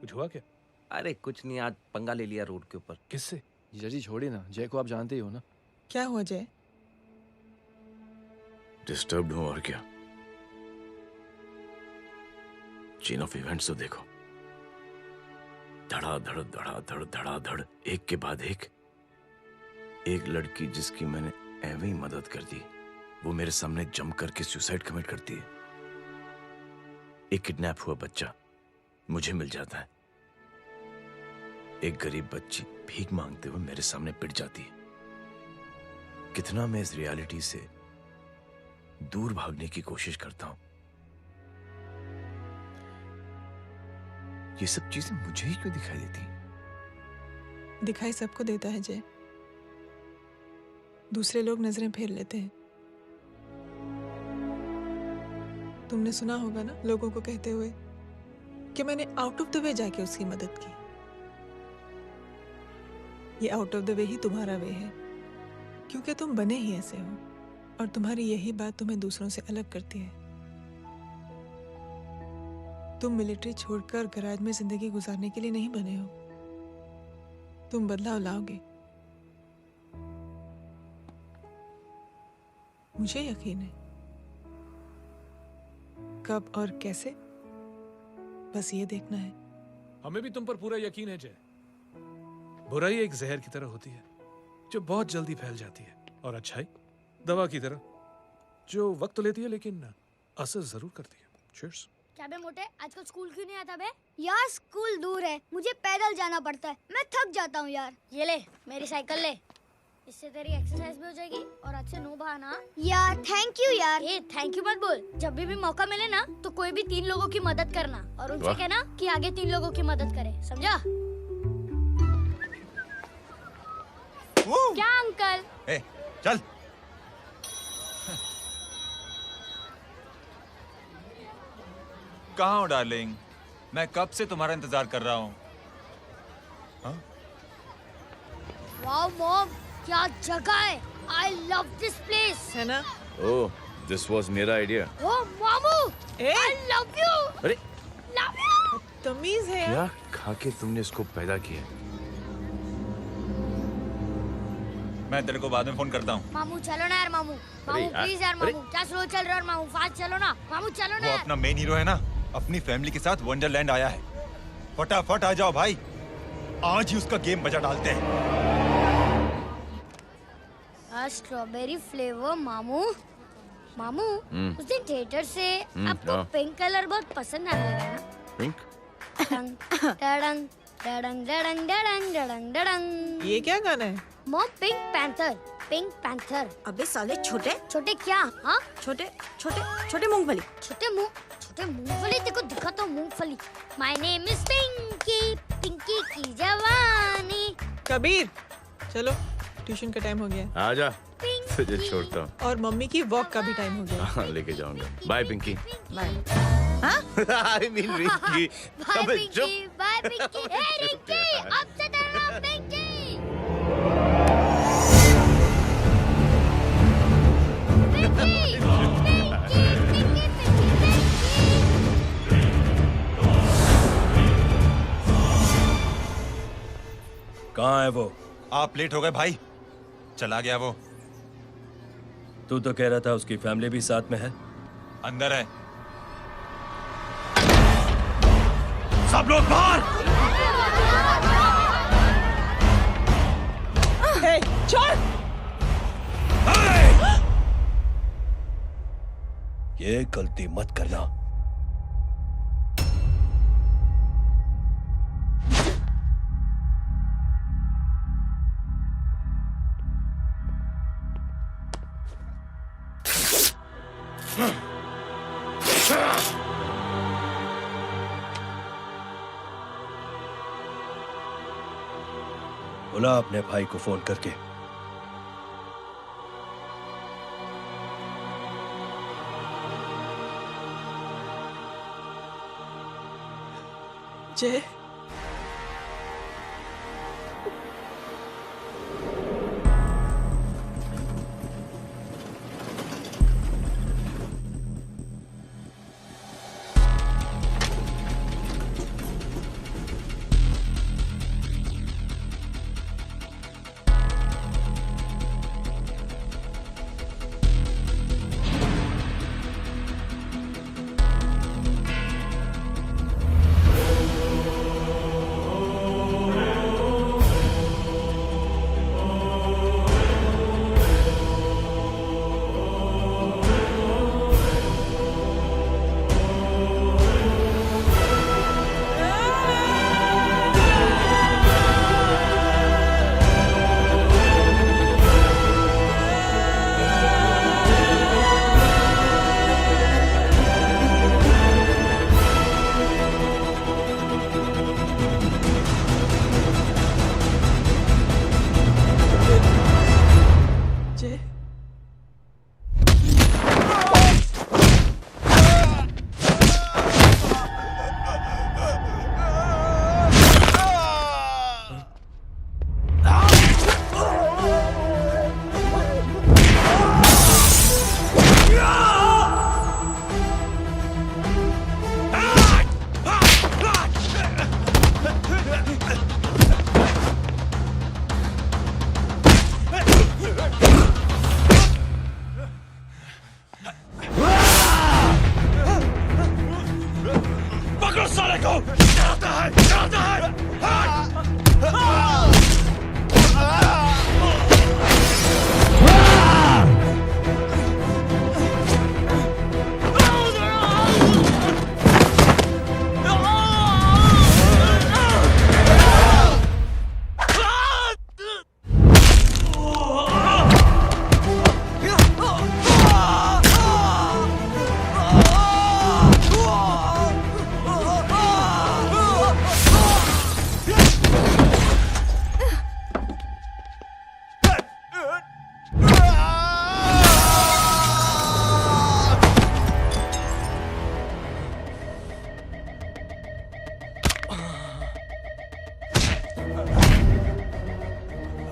कुछ हुआ क्या? अरे कुछ नहीं, आज पंगा ले लिया रोड के ऊपर। किससे? जीजा जी छोड़िए ना, जय को आप जानते ही हो ना। क्या हुआ जय? डिस्टर्ब्ड हूं और क्या। चेन ऑफ इवेंट्स तो देखो, धड़ाधड़ धड़ाधड़ धड़ाधड़, एक के बाद एक लड़की जिसकी मैंने एवं ही मदद कर दी, वो मेरे सामने जम करके सुसाइड कमिट करती है। एक किडनैप हुआ बच्चा मुझे मिल जाता है। एक गरीब बच्ची भीख मांगते हुए मेरे सामने पिट जाती है। कितना मैं इस रियलिटी से दूर भागने की कोशिश करता हूं। ये सब चीजें मुझे ही क्यों दिखाई देती हैं? दिखाई सबको देता है जय, दूसरे लोग नजरें फेर लेते हैं। तुमने सुना होगा ना लोगों को कहते हुए कि मैंने आउट ऑफ द वे जाके उसकी मदद की। ये आउट ऑफ द वे ही तुम्हारा वे है, क्योंकि तुम बने ही ऐसे हो और तुम्हारी यही बात तुम्हें दूसरों से अलग करती है। तुम मिलिट्री छोड़कर गराज में जिंदगी गुजारने के लिए नहीं बने हो। तुम बदलाव लाओगे, मुझे यकीन है। कब और कैसे, बस ये देखना है। हमें भी तुम पर पूरा यकीन है जय। बुराई एक जहर की तरह होती है जो बहुत जल्दी फैल जाती है, और अच्छाई दवा की तरह जो वक्त तो लेती है लेकिन असर जरूर करती है। चीयर्स। क्या बे मोटे, आजकल स्कूल क्यों नहीं आता बे? यार स्कूल दूर है, मुझे पैदल जाना पड़ता है, मैं थक जाता हूँ यार। ये ले मेरी साइकिल ले, इससे तेरी एक्सरसाइज भी हो जाएगी और आज से नो बहाना। यार थैंक यू यार। ए थैंक यू मत बोल, जब भी मौका मिले ना तो कोई भी 3 लोगों की मदद करना और उनसे कहना कि आगे 3 लोगों की मदद करे, समझा? क्या अंकल? ए, चल। कहाँ हो डार्लिंग? मैं कब से तुम्हारा इंतजार कर रहा हूँ। वाओ मॉम, क्या जगह है। I love this place. है ना? ओह, दिस वाज मेरा आइडिया। ओह मामू, I love you. अरे Love you. तमीज है क्या खा के तुमने इसको पैदा किया? मैं तेरे को बाद में फोन करता हूँ। मामू चलो ना यार, मामू मामू प्लीज यार, मामू क्या स्लो चल रहा है मामू, फास्ट चलो ना मामू, चलो ना वो यार। अपना मेन हीरो है ना, अपनी फैमिली के साथ वंडरलैंड आया है। फटाफट आ जाओ भाई, आज ही उसका गेम बजा डालते हैं। स्ट्रॉबेरी फ्लेवर मामू। मामू उस दिन थिएटर से आपको हाँ। पिंक कलर बहुत पसंद आने लगा ना? पिंक? ये क्या गाना है? Mom, pink panther, pink panther. अबे साले छोटे छोटे क्या? हाँ, छोटे छोटे छोटे मूंगफली। छोटे मूंगफली। देखो दिखाता हूँ मूंगफली। My name is Pinky, Pinky की जवानी। कबीर, चलो ट्यूशन का टाइम हो गया है। आजा, तुझे छोड़ता हूँ। और मम्मी की वॉक का भी टाइम हो गया है। हाँ, लेके जाऊंगा। Bye Pinky. Bye. I mean Rinki. Bye अबे पिंकी, चुप। बाय पिंकी। हे रिंकी, अब से डरना पिंकी। कहाँ है वो? आप लेट हो गए भाई। चला गया वो। तू तो कह रहा था उसकी फैमिली भी साथ में है। अंदर है। सब लोग बाहर। हे, छोड़। ये गलती मत करना। बुला अपने भाई को फोन करके। जय,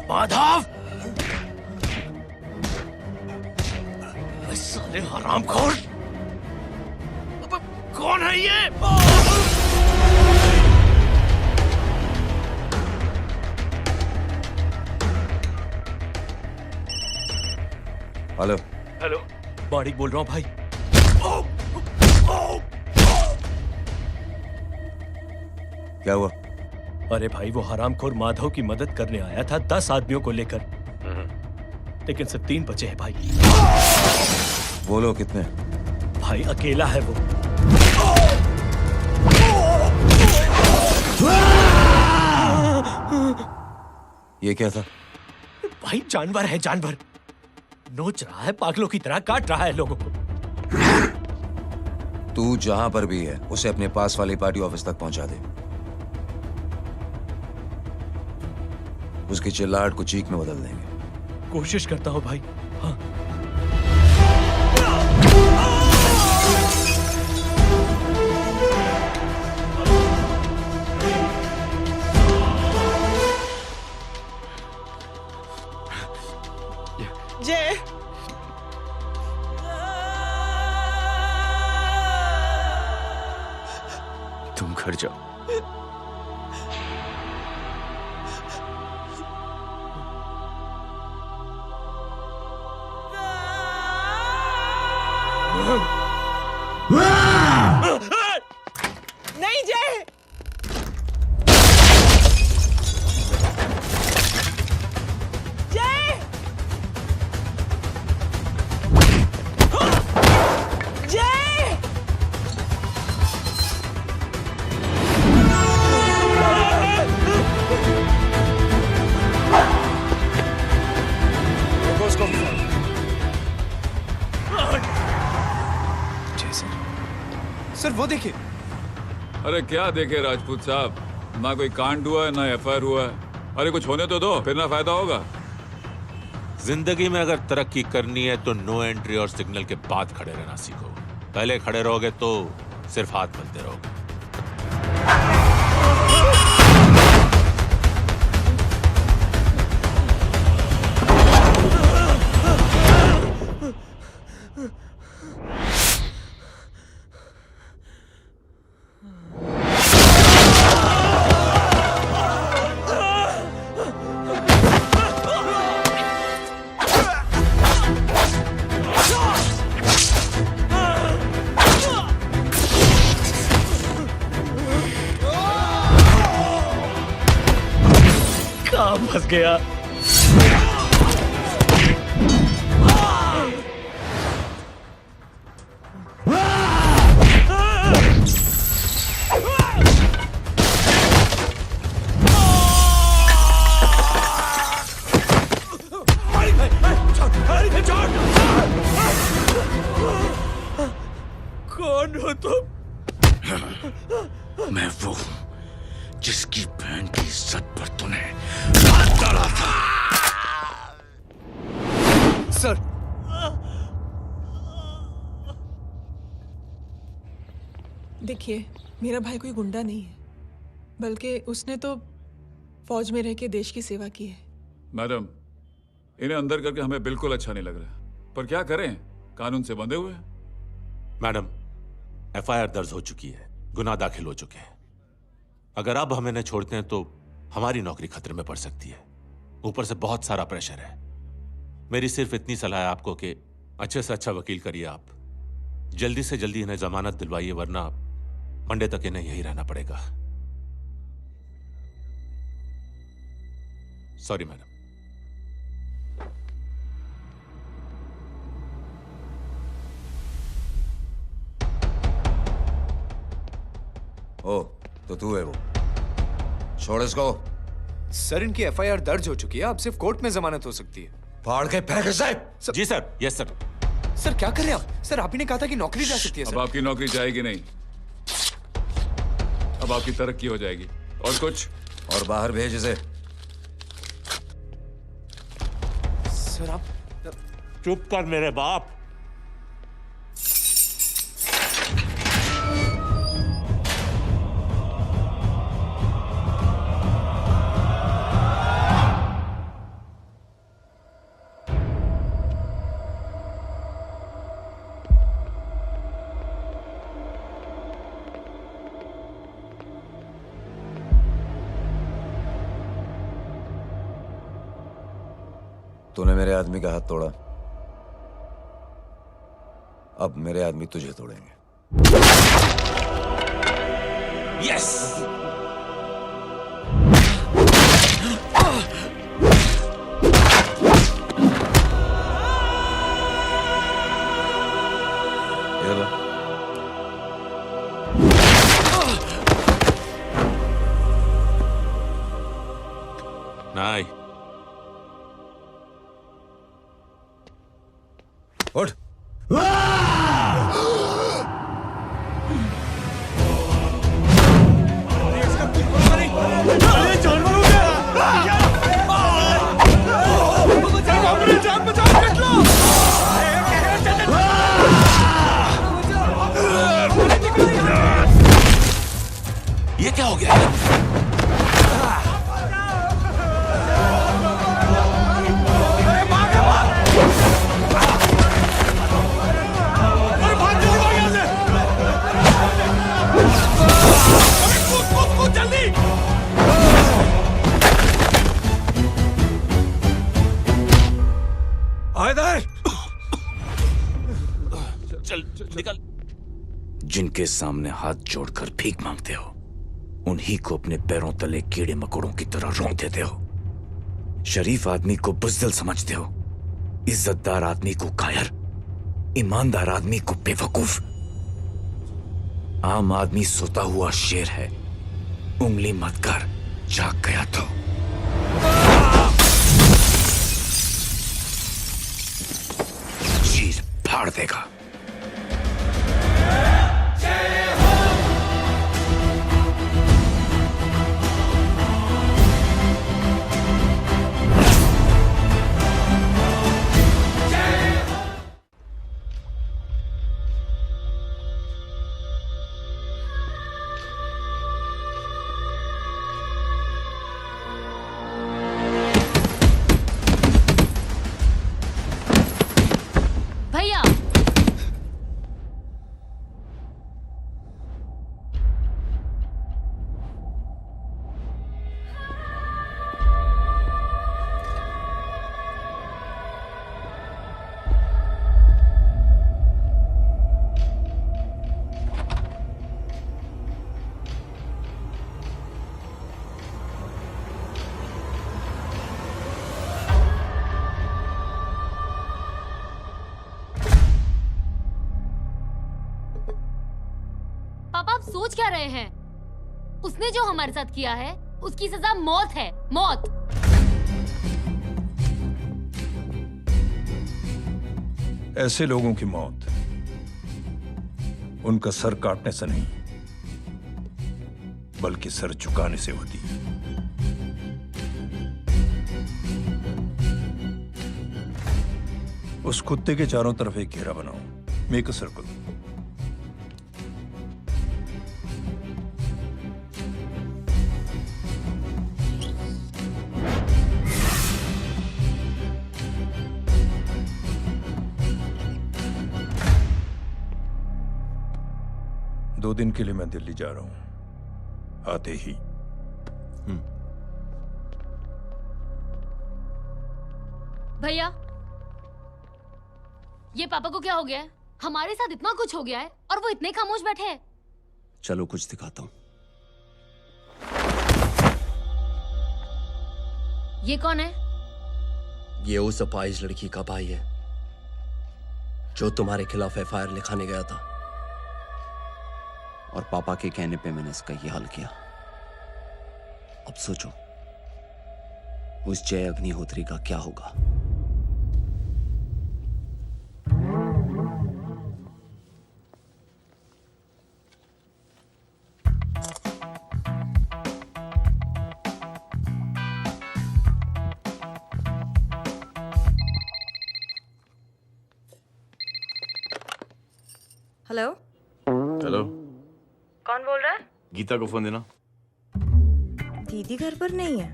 माधव, साले हरामखोर, कौन है ये? हेलो। हेलो, माणिक बोल रहा हूँ भाई। क्या हुआ? अरे भाई, वो हरामखोर माधव की मदद करने आया था 10 आदमियों को लेकर, लेकिन सिर्फ 3 बचे हैं भाई। बोलो कितने? भाई अकेला है वो। ये क्या था? भाई जानवर है, जानवर नोच रहा है, पागलों की तरह काट रहा है लोगों को। तू जहां पर भी है उसे अपने पास वाली पार्टी ऑफिस तक पहुंचा दे। उसकी चिल्लाहट को चीख में बदल देंगे। कोशिश करता हूं भाई। हाँ। जय, तुम घर जाओ। नहीं जय, जय, जय, सर वो देखिए। अरे क्या देखे राजपूत साहब, ना कोई कांड हुआ है ना एफआईआर हुआ है। अरे कुछ होने तो दो, फिर ना फायदा होगा। जिंदगी में अगर तरक्की करनी है तो नो एंट्री और सिग्नल के बाद खड़े रहना सीखो। पहले खड़े रहोगे तो सिर्फ हाथ मलते रहोगे। फंस गया। कौन हो तुम? मैं वो हूं जिसकी बहन की इज्जत पर तूने हाथ डाला था। सर, देखिए मेरा भाई कोई गुंडा नहीं है, बल्कि उसने तो फौज में रह के देश की सेवा की है। मैडम, इन्हें अंदर करके हमें बिल्कुल अच्छा नहीं लग रहा, पर क्या करें, कानून से बंधे हुए हैं। मैडम, एफआईआर दर्ज हो चुकी है, गुनाह दाखिल हो चुके हैं। अगर अब हम इन्हें छोड़ते हैं तो हमारी नौकरी खतरे में पड़ सकती है। ऊपर से बहुत सारा प्रेशर है। मेरी सिर्फ इतनी सलाह है आपको कि अच्छे से अच्छा वकील करिए आप। जल्दी से जल्दी इन्हें जमानत दिलवाइए, वरना मंडे तक इन्हें यही रहना पड़ेगा। Sorry madam. ओ, तो तू है वो। छोड़ इसको। सर, इनकी एफआईआर दर्ज हो चुकी है, अब सिर्फ कोर्ट में जमानत हो सकती है। फाड़ के फेंक इसे। जी सर। Yes sir. सर क्या कर रहे हैं आप? सर, आप ही ने कहा था कि नौकरी जा सकती है। अब आपकी नौकरी जाएगी नहीं, अब आपकी तरक्की हो जाएगी। और कुछ? और बाहर भेज इसे। सर आप चुप कर मेरे बाप। तूने मेरे आदमी का हाथ तोड़ा, अब मेरे आदमी तुझे तोड़ेंगे। यस। ये क्या हो गया? चल निकल। जिनके सामने हाथ जोड़कर भीख मांगते हो, उन्हीं को अपने पैरों तले कीड़े मकोड़ों की तरह रोक देते हो। शरीफ आदमी को बुज़दिल समझते हो, इज्जतदार आदमी को कायर, ईमानदार आदमी को बेवकूफ। आम आदमी सोता हुआ शेर है, उंगली मत कर, जाग गया तो। चीर फाड़ देगा। भैया, पापा आप सोच क्या रहे हैं? उसने जो हमारे साथ किया है, उसकी सजा मौत है, मौत। ऐसे लोगों की मौत उनका सर काटने से नहीं, बल्कि सर झुकाने से होती है। उस कुत्ते के चारों तरफ एक घेरा बनाओ, मेक अ सर्कल। दो दिन के लिए मैं दिल्ली जा रहा हूं, आते ही। भैया, ये पापा को क्या हो गया है? हमारे साथ इतना कुछ हो गया है और वो इतने खामोश बैठे हैं। चलो कुछ दिखाता हूँ। ये कौन है? ये उस अपाहिज लड़की का भाई है जो तुम्हारे खिलाफ एफआईआर लिखाने गया था, और पापा के कहने पे मैंने इसका ये हाल किया। अब सोचो उस जय अग्निहोत्री का क्या होगा। हेलो, हेलो, कौन बोल रहा है? गीता को फोन देना। दीदी घर पर नहीं है।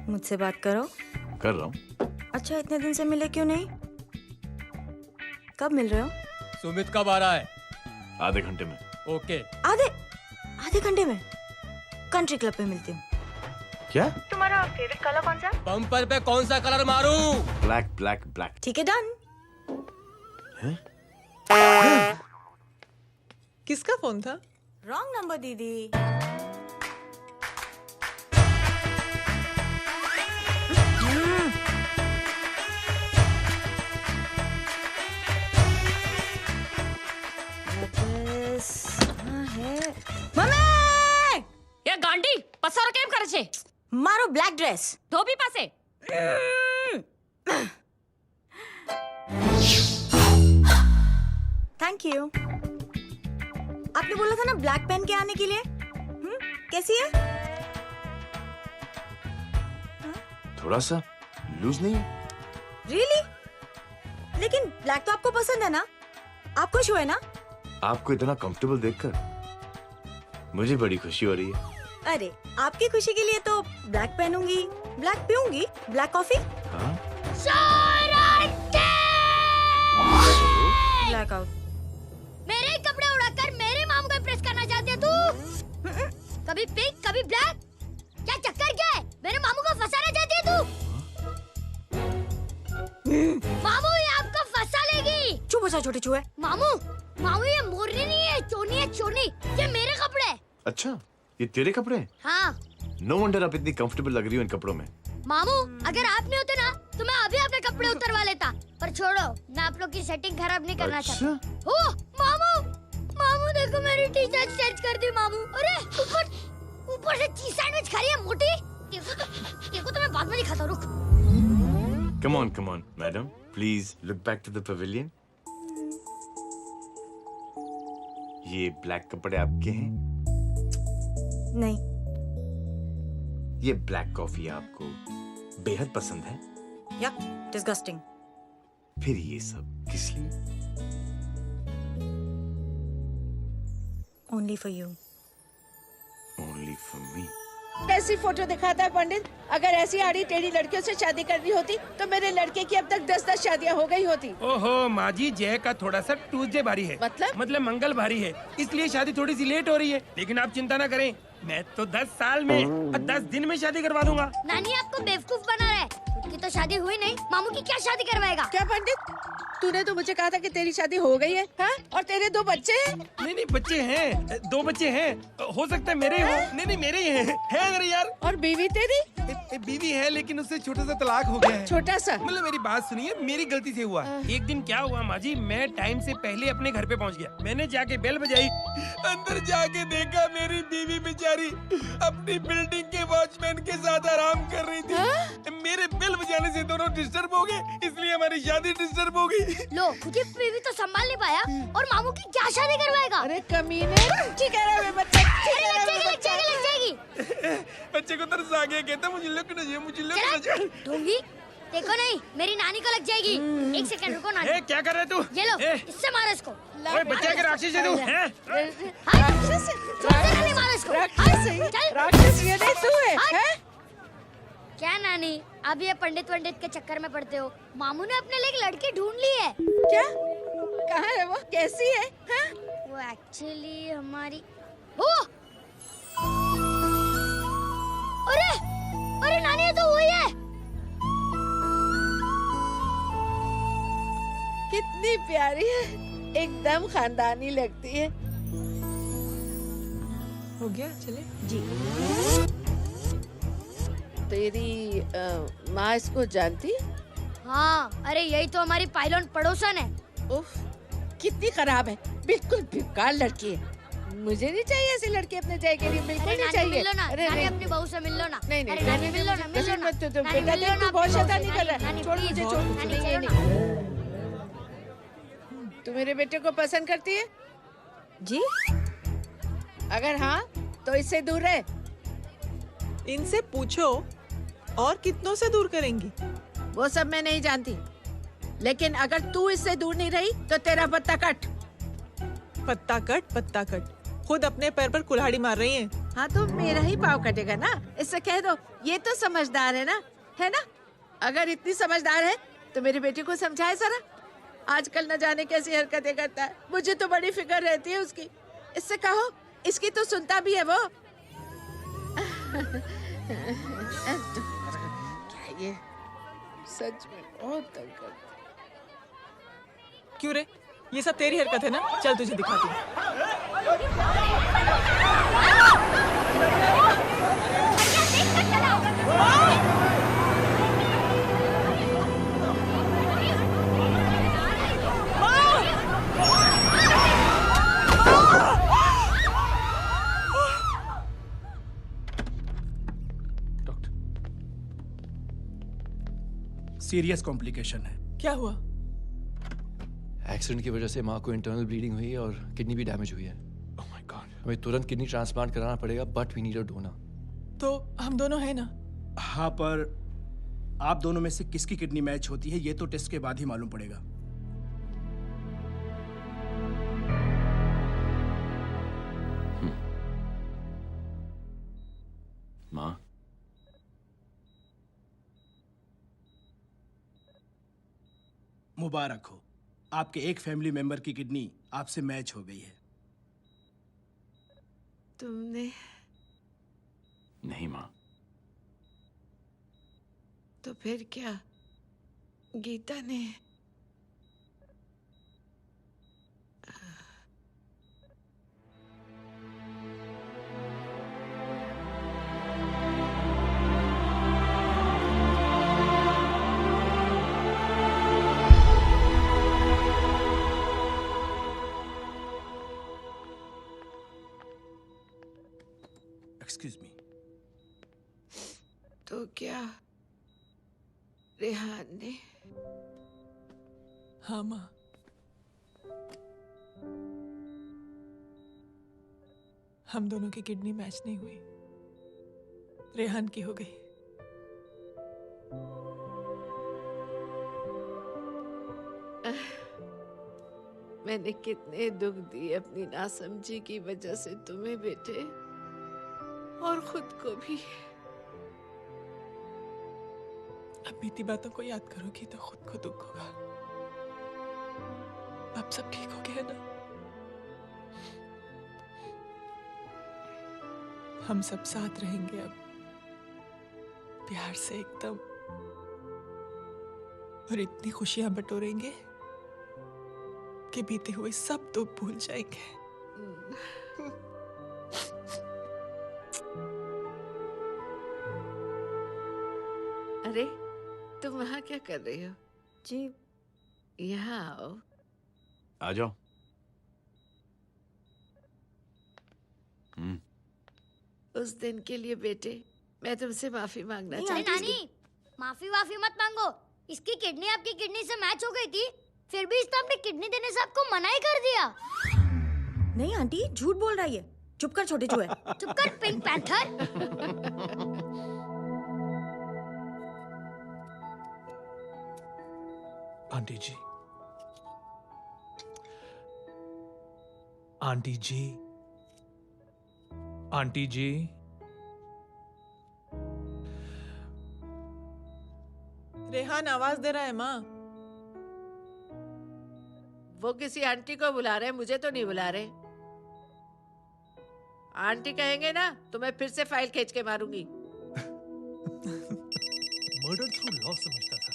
मुझसे बात करो। कर रहा हूँ। अच्छा, इतने दिन से मिले क्यों नहीं? कब मिल रहे हो? सुमित कब आ रहा है? आधे घंटे में। ओके। आधे घंटे में कंट्री क्लब पे मिलती हूँ। क्या? तुम्हारा फेवरेट कलर कौन सा? बम्पर पे कौन सा कलर मारूं? Black black black. ठीक है, डन। किसका फोन था? रॉन्ग नंबर दीदी। ये गांडी पसार केम करे छे? मारो ब्लैक ड्रेस धोबी पासे। Thank you. आपने बोला था ना ब्लैक पेन के आने के लिए। कैसी है? थोड़ा सा लूज नहीं है? रियली? लेकिन ब्लैक तो आपको पसंद है ना? आप खुश हुए ना? आपको इतना कंफर्टेबल देखकर मुझे बड़ी खुशी हो रही है। अरे आपकी खुशी के लिए तो ब्लैक पहनूंगी, ब्लैक पीऊंगी, ब्लैक कॉफी। हाँ? Black out. मेरे कपड़े उड़ाकर मेरे मामू को इम्प्रेस करना चाहती है तू? कभी पिंक कभी ब्लैक, क्या चक्कर क्या है? मेरे मामू को फंसाना चाहती है तू? मामू ये आपको फंसा लेगी। चुप हो जा छोटे चूहे। मामू मामू ये मोरनी नहीं है, चोनी है चोनी। ये मेरे कपड़े हैं। अच्छा, ये तेरे कपड़े हैं? हाँ। नो वंडर आप इतनी कंफर्टेबल लग रही हो इन कपड़ों में। मामू अगर आप नहीं होते ना तो मैं अभी अपने कपड़े उतरवा लेता। पर छोड़ो, मैं आप लोग की सेटिंग खराब नहीं करना चाहता। ओ मामू, मामू देखो मेरी टी शर्ट चेंज कर दी मामू। अरे ऊपर से चीज सैंडविच खा रही है मोटी। देखो तो मैं बाद में नहीं खाता। रुक। Come on, madam. Please look back to the pavilion. ये ब्लैक कपड़े आपके हैं? नहीं। ये ब्लैक कॉफी आपको बेहद पसंद है? या डिस्गस्टिंग। फिर ये सब किस लिए? Only for you. Only for me. कैसी फोटो दिखाता है पंडित? अगर ऐसी आड़ी टेढ़ी लड़कियों से शादी करनी होती तो मेरे लड़के की अब तक 10-10 शादियां हो गई होती। ओहो माँ जी, जय का थोड़ा सा ट्यूसडे भारी है। मतलब मंगल भारी है, इसलिए शादी थोड़ी सी लेट हो रही है। लेकिन आप चिंता ना करें, मैं तो 10 साल में 10 दिन में शादी करवा दूंगा। नानी आपको बेवकूफ बना रहा है। खुद की तो शादी हुई नहीं, मामू की क्या शादी करवाएगा? क्या पंडित, तूने तो मुझे कहा था कि तेरी शादी हो गई है, हाँ? और तेरे 2 बच्चे हैं? नहीं बच्चे हैं, 2 बच्चे हैं। हो सकता है मेरे हो। नहीं मेरे ही हैं। है अगर यार। और बीवी तेरी? बीवी है लेकिन उससे छोटा सा तलाक हो गया है। छोटा सा? मतलब मेरी बात सुनिए, मेरी गलती से हुआ। एक दिन क्या हुआ माँ जी, मैं टाइम से पहले अपने घर पे पहुँच गया। मैंने जाके बेल बजाई, अंदर जाके देखा मेरी बीवी बेचारी अपनी बिल्डिंग के वॉचमैन के साथ आराम कर रही थी। मेरे बेल बजाने से दोनों डिस्टर्ब हो गए, इसलिए हमारी शादी डिस्टर्ब हो गई। लो, मुझे बीवी तो संभाल नहीं पाया और मामू की क्या शादी करवाएगा? अरे कमीने, ठीक है रे बच्चे, लग जाएगी। बच्चे को तरस आ गया, कहता मुझे लगना चाहिए, मुझे लगना चाहिए। दूंगी, देखो नहीं, मेरी नानी को लग जाएगी। 1 सेकंड रुको नानी। क्या कर रहे तू? ये लो, इससे मारो इसको। ओए बच्चे के राक्षस है तू, हैं? राक्षस मारो इसको। राक्षस ये नहीं तू है, हैं? क्या नानी, अब ये पंडित के चक्कर में पड़ते हो? मामू ने अपने लिए एक लड़की ढूंढ ली है। क्या? कहाँ है वो? कैसी है? हाँ? वो एक्चुअली हमारी अरे नानी, ये तो वही है। कितनी प्यारी है, एकदम खानदानी लगती है। हो गया, चले जी। तेरी माँ इसको जानती? हाँ, अरे यही तो हमारी पायलॉन पड़ोसन है। उफ, कितनी खराब है, बिल्कुल बेकार लड़की है। मुझे नहीं चाहिए ऐसी लड़की अपने जय के लिए, बिल्कुल नहीं चाहिए। मिल लो ना, अरे नानी अपनी बहू से मिल लो ना। नहीं अरे नानी मिल लो ना, मिल लो ना। बेटा देख तू बहुत शैतानी कर रहा है। छोड़ मुझे, छोड़ मुझे, नहीं। तू मेरे बेटे को पसंद करती है? जी। अगर हाँ तो इससे दूर रहे। इनसे पूछो और कितनों से दूर करेंगी? वो सब मैं नहीं जानती, लेकिन अगर तू इससे दूर नहीं रही तो तेरा पत्ता कट। पत्ता कट, खुद अपने पैर पर कुल्हाड़ी मार रही हैं। हाँ तो मेरा ही पाँव कटेगा ना, इससे कह दो। ये तो समझदार है ना, है ना? अगर इतनी समझदार है तो मेरे बेटे को समझाए जरा। आजकल न जाने कैसी हरकतें करता है, मुझे तो बड़ी फिक्र रहती है उसकी। इससे कहो, इसकी तो सुनता भी है वो। क्या ये सच में बहुत तंग करता है। क्यों रे, ये सब तेरी हरकत है ना? चल तुझे दिखाती हूँ। सीरियस कॉम्प्लिकेशन है। क्या हुआ? एक्सीडेंट की वजह से माँ को इंटरनल ब्लीडिंग हुई है और किडनी भी डैमेज हुई है। Oh my God. हमें तुरंत किडनी ट्रांसप्लांट कराना पड़ेगा, but we need a donor. तो हम दोनों हैं ना? हाँ, पर आप दोनों में से किसकी किडनी मैच होती है ये तो टेस्ट के बाद ही मालूम पड़ेगा। माँ, मुबारक हो, आपके एक फैमिली मेंबर की किडनी आपसे मैच हो गई है। तुमने? नहीं माँ। तो फिर क्या गीता ने? Excuse me. तो क्या रेहान ने? हाँ माँ, हम दोनों की किडनी मैच नहीं हुई, रेहान की हो गई। मैंने कितने दुख दिए अपनी नासमझी की वजह से तुम्हें बेटे, और खुद को भी। अब बीती बातों को याद करोगी तो खुद को दुख होगा। अब सब ठीक हो गया ना? हम सब साथ रहेंगे अब, प्यार से एकदम, और इतनी खुशियां बटोरेंगे कि बीते हुए सब दुख भूल जाएंगे। अरे तुम वहाँ क्या कर रही हो? जी यहाँ आओ। आ जाओ। उस दिन के लिए बेटे मैं तुमसे माफी मांगना चाहती हूँ। नानी, माफी वाफी मत मांगो। इसकी किडनी आपकी किडनी से मैच हो गई थी, फिर भी इसने अपनी किडनी देने से आपको मना ही कर दिया। नहीं आंटी, झूठ बोल रही है। चुप कर छोटे चूहे। चुप कर पिंक पैंथर। आंटी जी, आंटी जी, आंटी जी, रेहान आवाज दे रहा है माँ। वो किसी आंटी को बुला रहे हैं, मुझे तो नहीं बुला रहे। आंटी कहेंगे ना तो मैं फिर से फाइल खींच के मारूंगी। मर्डर थ्रू लॉ समझता था,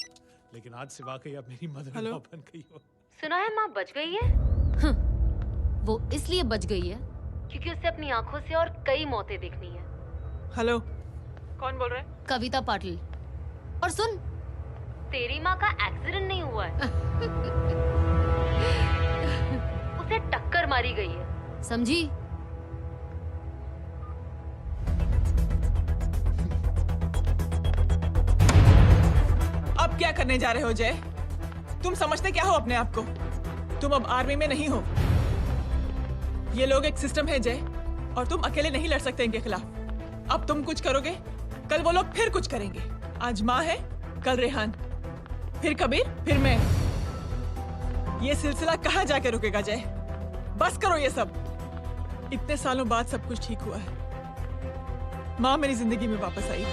लेकिन आज से वाकई अब मेरी मदर इन लॉ बन गई हो। सुना है माँ बच गई है। वो इसलिए बच गई है क्योंकि उसे अपनी आंखों से और कई मौतें देखनी है। हेलो, कौन बोल रहा है? कविता पाटिल। और सुन, तेरी माँ का एक्सीडेंट नहीं हुआ है, उसे टक्कर मारी गई है, समझी? अब क्या करने जा रहे हो जय? तुम समझते क्या हो अपने आप को? तुम अब आर्मी में नहीं हो। ये लोग एक सिस्टम है जय, और तुम अकेले नहीं लड़ सकते इनके खिलाफ। अब तुम कुछ करोगे, कल वो लोग फिर कुछ करेंगे। आज माँ है, कल रेहान, फिर कबीर, फिर मैं। ये सिलसिला कहाँ जाके रुकेगा जय? बस करो ये सब। इतने सालों बाद सब कुछ ठीक हुआ है। माँ मेरी जिंदगी में वापस आई।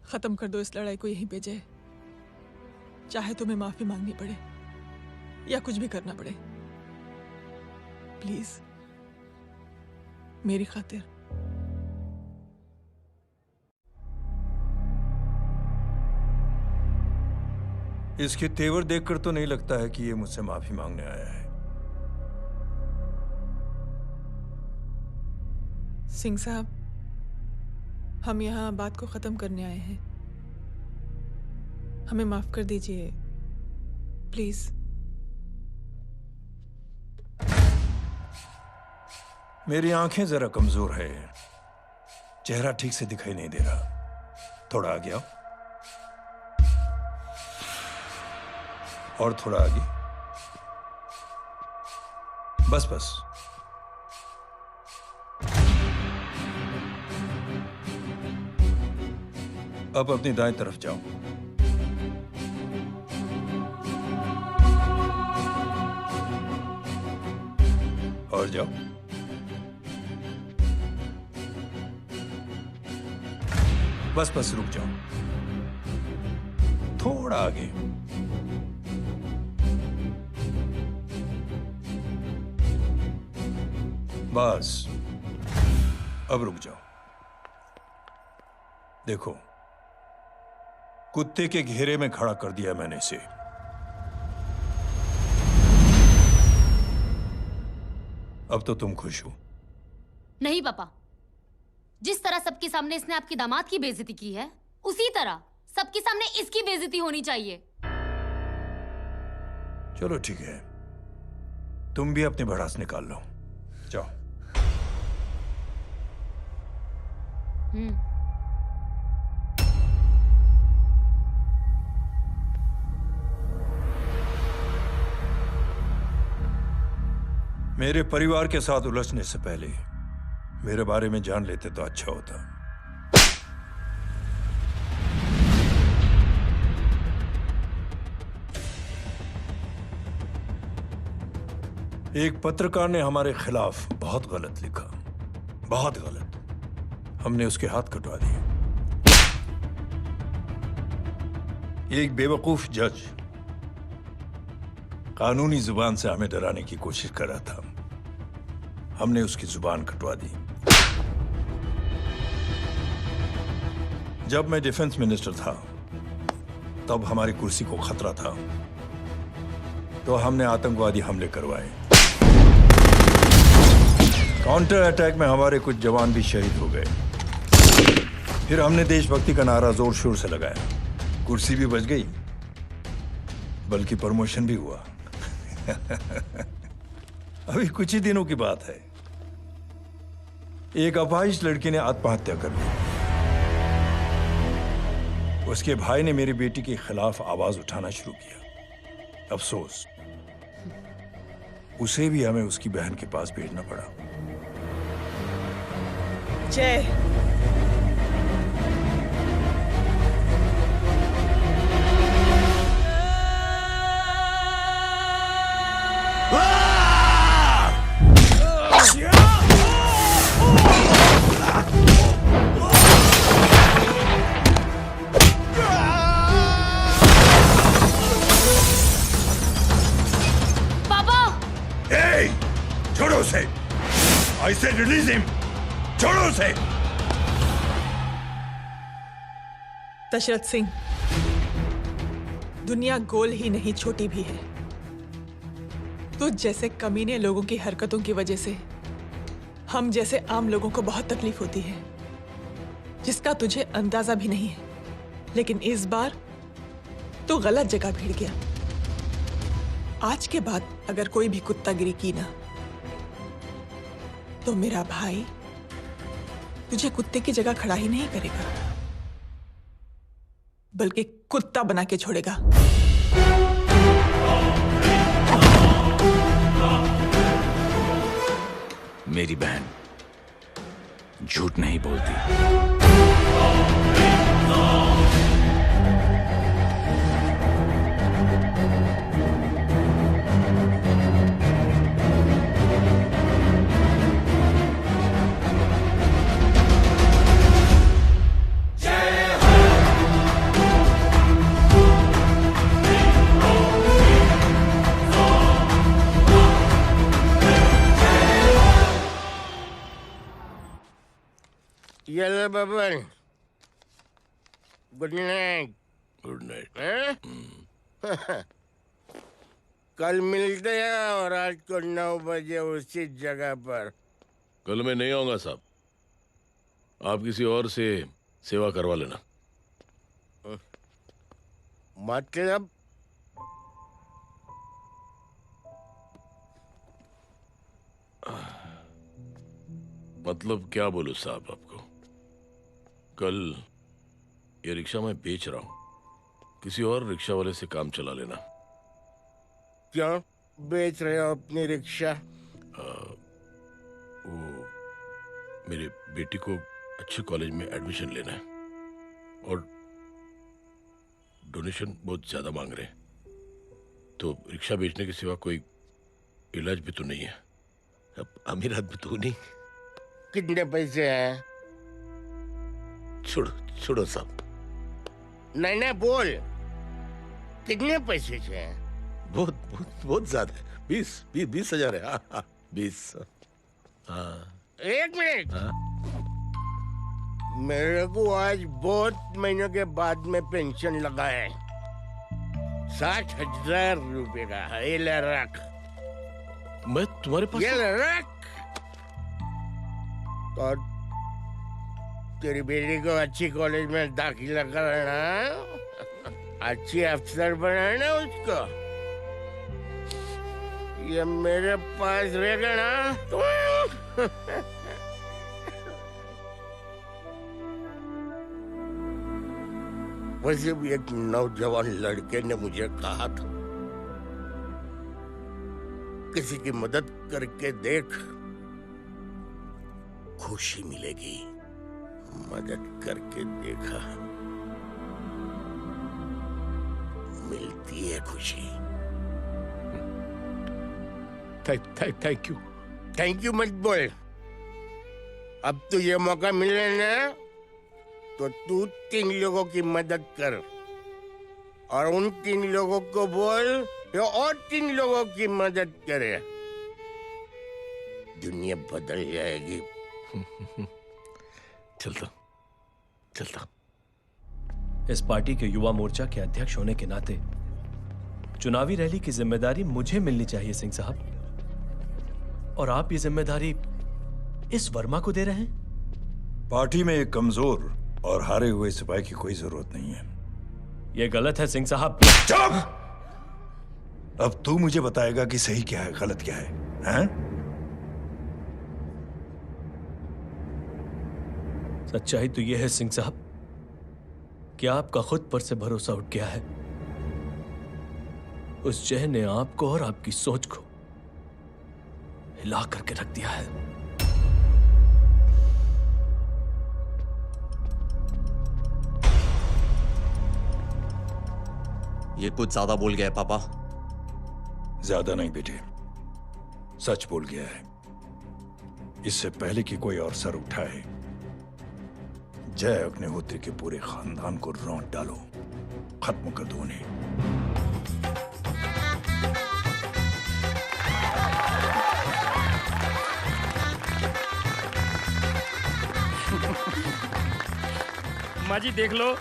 खत्म कर दो इस लड़ाई को यहीं पे जय। चाहे तुम्हें माफी मांगनी पड़े या कुछ भी करना पड़े, प्लीज मेरी खातिर। इसके तेवर देखकर तो नहीं लगता है कि ये मुझसे माफी मांगने आया है। सिंह साहब, हम यहाँ बात को खत्म करने आए हैं। हमें माफ कर दीजिए प्लीज। मेरी आंखें जरा कमजोर है, चेहरा ठीक से दिखाई नहीं दे रहा, थोड़ा आगे आओ, और थोड़ा आगे, बस बस। अब अपनी दाएं तरफ जाओ। और जाओ। बस बस रुक जाओ, थोड़ा आगे। बस अब रुक जाओ। देखो, कुत्ते के घेरे में खड़ा कर दिया मैंने इसे। अब तो तुम खुश हो? नहीं पापा, जिस तरह सबके सामने इसने आपकी दामाद की बेइज्जती की है, उसी तरह सबके सामने इसकी बेइज्जती होनी चाहिए। चलो ठीक है, तुम भी अपनी भड़ास निकाल लो, जाओ। मेरे परिवार के साथ उलझने से पहले मेरे बारे में जान लेते तो अच्छा होता। एक पत्रकार ने हमारे खिलाफ बहुत गलत लिखा, बहुत गलत। हमने उसके हाथ कटवा दिए। एक बेवकूफ जज कानूनी जुबान से हमें डराने की कोशिश कर रहा था। हमने उसकी जुबान कटवा दी। जब मैं डिफेंस मिनिस्टर था, तब हमारी कुर्सी को खतरा था, तो हमने आतंकवादी हमले करवाए। काउंटर अटैक में हमारे कुछ जवान भी शहीद हो गए। फिर हमने देशभक्ति का नारा जोर शोर से लगाया। कुर्सी भी बच गई, बल्कि प्रमोशन भी हुआ। अभी कुछ ही दिनों की बात है, एक अपाहिज लड़की ने आत्महत्या कर ली। उसके भाई ने मेरी बेटी के खिलाफ आवाज उठाना शुरू किया। अफसोस, उसे भी हमें उसकी बहन के पास भेजना पड़ा। जय, छोड़ो उसे। I said release him. छोड़ो उसे। दशरथ सिंह, दुनिया गोल ही नहीं छोटी भी है। तो जैसे कमीने लोगों की हरकतों की वजह से हम जैसे आम लोगों को बहुत तकलीफ होती है, जिसका तुझे अंदाजा भी नहीं है। लेकिन इस बार तो गलत जगह भिड़ गया। आज के बाद अगर कोई भी कुत्तागिरी की ना, तो मेरा भाई तुझे कुत्ते की जगह खड़ा ही नहीं करेगा, बल्कि कुत्ता बना के छोड़ेगा। मेरी बहन झूठ नहीं बोलती। ये लो Baban, good night. Good night. कल मिलते हैं और रात को 9 बजे उसी जगह पर। कल मैं नहीं आऊंगा साहब, आप किसी और से सेवा करवा लेना। मतलब? मतलब क्या बोलूं साहब आपको। कल ये रिक्शा मैं बेच रहा हूँ, किसी और रिक्शा वाले से काम चला लेना। क्यों बेच रहे हो अपनी रिक्शा? वो मेरे बेटी को अच्छे कॉलेज में एडमिशन लेना है और डोनेशन बहुत ज्यादा मांग रहे हैं, तो रिक्शा बेचने के सिवा कोई इलाज भी तो नहीं है। अब अमीर आदमी तो नहीं। कितने पैसे हैं? छोड़ो छोड़ो साहब। नहीं नहीं बोल, कितने पैसे हैं? बहुत बहुत बहुत ज्यादा है। 20,000 है। हाँ 20। हाँ 1 मिनट। मेरे को आज बहुत महीनों के बाद में पेंशन लगा है, 60,000 रुपए का। ये ले रख। मैं तुम्हारे पास? ये ले रख। और तेरी बेटी को अच्छी कॉलेज में दाखिला कराना, अच्छी अफसर बनाना उसको। ये मेरे पास रहेगा ना तो वैसे भी एक नौजवान लड़के ने मुझे कहा था, किसी की मदद करके देख, खुशी मिलेगी। मदद करके देखा, मिलती है खुशी। Thank you. थैंक यू मत बोल। अब तुझे मौका मिले ना तो तू 3 लोगों की मदद कर, और उन 3 लोगों को बोल जो और 3 लोगों की मदद करे। दुनिया बदल जाएगी। चलता। इस पार्टी के युवा मोर्चा के अध्यक्ष होने के नाते चुनावी रैली की जिम्मेदारी मुझे मिलनी चाहिए सिंह साहब, और आप ये जिम्मेदारी इस वर्मा को दे रहे हैं। पार्टी में एक कमजोर और हारे हुए सिपाही की कोई जरूरत नहीं है। यह गलत है सिंह साहब। चुप! अब तू मुझे बताएगा कि सही क्या है, गलत क्या है, हैं? सच्चाई तो यह है सिंह साहब कि आपका खुद पर से भरोसा उठ गया है। उस जहर ने आपको और आपकी सोच को हिला करके रख दिया है। ये कुछ ज्यादा बोल गया है पापा। ज्यादा नहीं बेटे, सच बोल गया है। इससे पहले कि कोई और सर उठाए, जय अग्निहोत्री के पूरे खानदान को रौंद डालो, खत्म कर दो उन्हें। माँ जी देख लो,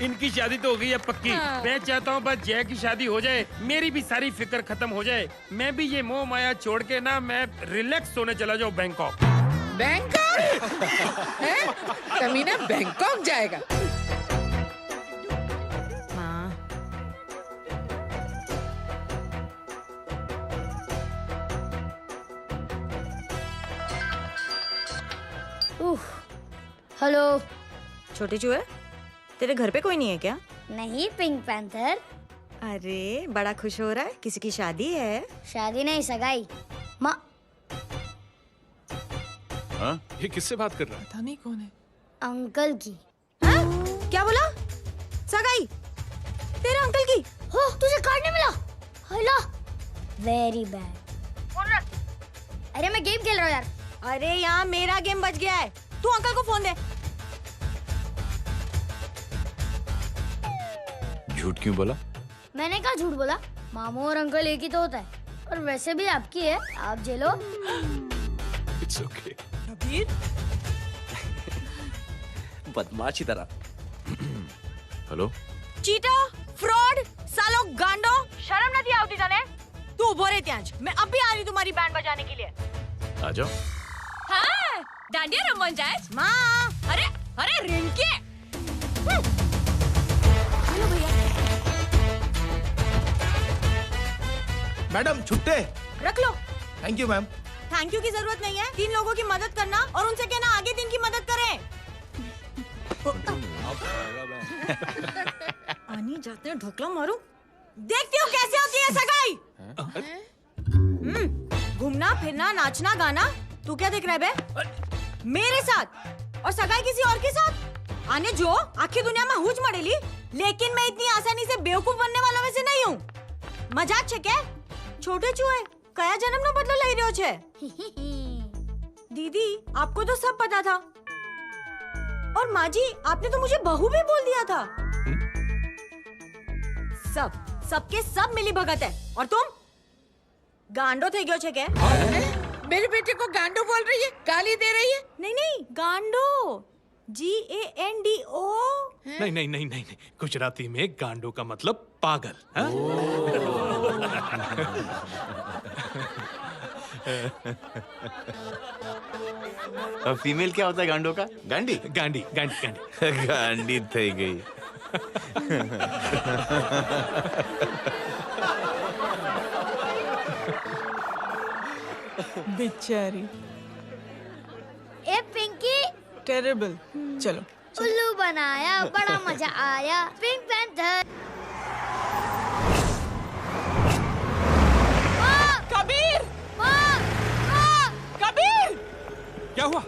इनकी शादी तो हो गई है पक्की। हाँ। मैं चाहता हूँ बस जय की शादी हो जाए, मेरी भी सारी फिक्र खत्म हो जाए। मैं भी ये मोह माया छोड़ के ना, मैं रिलैक्स होने चला जाऊँ बैंकॉक। बैंकॉक? कमीना बैंकॉक जाएगा? हाँ। हेलो। छोटे चूहे, तेरे घर पे कोई नहीं है क्या? नहीं, पिंक पैंथर। अरे बड़ा खुश हो रहा है, किसी की शादी है? शादी नहीं, सगाई। माँ। हाँ? ये किससे बात कर रहा है? पता नहीं कौन है। अंकल की। हाँ? क्या बोला? सगाई? तेरे अंकल की? हो, तुझे कार्ड नहीं मिला? हेलो। Very bad. फोन रख। अरे मैं गेम खेल रहा हूँ यार। अरे यहाँ मेरा गेम बच गया है, तू अंकल को फोन दे। झूठ क्यों बोला? मैंने कहा झूठ बोला? मामू और अंकल एक ही तो होता है, और वैसे भी आपकी है, आप झेलो। It's okay. कबीर बदमाशी तरह। हेलो, चीटा, फ्रॉड, सालो गांडो, शर्म नहीं आवती तने? तू उभो रे त्याज, मैं अब भी आ रही तुम्हारी बैंड बजाने के लिए। आ जाओ। हाँ, डांडिया रमन जाए। माँ, अरे अरे रिंकी। हेलो भैया। मैडम छुट्टे रख लो। Thank you ma'am. Thank you की जरूरत नहीं है, 3 लोगों की मदद करना और उनसे कहना आगे 3 की मदद करें। आनी जाते हैं ढोकला मारूं। देखती हो कैसे होती है सगाई। घूमना फिरना नाचना गाना, तू क्या देख रहा है बे? मेरे साथ और सगाई किसी और के साथ। आने जो आखिर दुनिया में हुज मड़ेली, लेकिन मैं इतनी आसानी से बेवकूफ बनने वालों में से नहीं हूँ। मजाक छे क्या? छोटे चूहे कया जन्म नो बदलो लई रह्यो छे। दीदी आपको तो सब पता था, और माँ जी आपने तो मुझे बहू भी बोल दिया था। सबके सब मिली भगत है, और तुम गांडो थे गयो छे क्या? मेरे बेटे को गांडो बोल रही है, गाली दे रही है? नहीं गांडो, GANDO। नहीं नहीं नहीं नहीं, गुजराती में गांडो का मतलब पागल। और फीमेल क्या होता है गांडो का? गांडी गांडी गांडी गांडी गांडी थई गई। बेचारी। ए पिंकी, टेरिबल। चलो उल्लू बनाया, बड़ा मजा आया। Pink panther. कबीर! कबीर! क्या हुआ?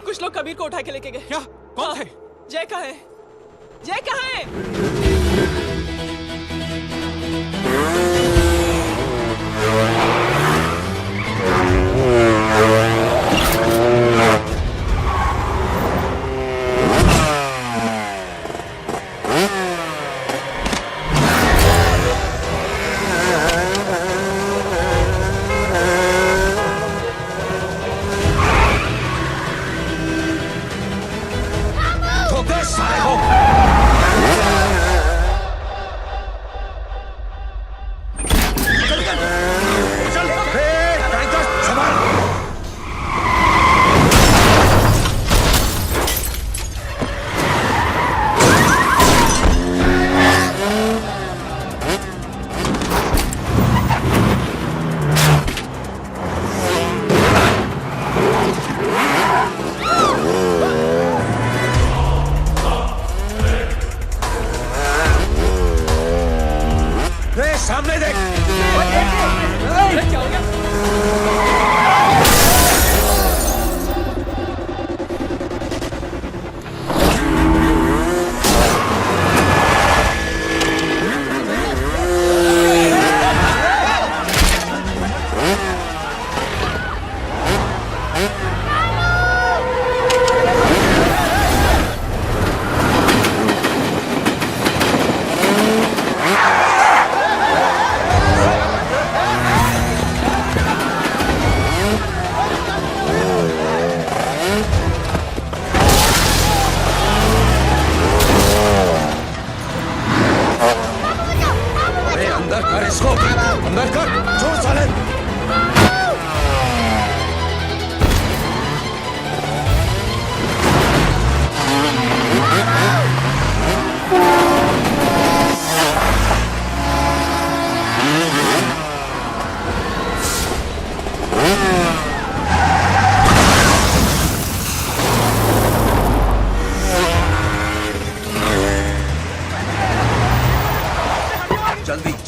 कुछ लोग कबीर को उठा के लेके गए। क्या? कौन थे? जय कहाँ है? जय कहाँ है?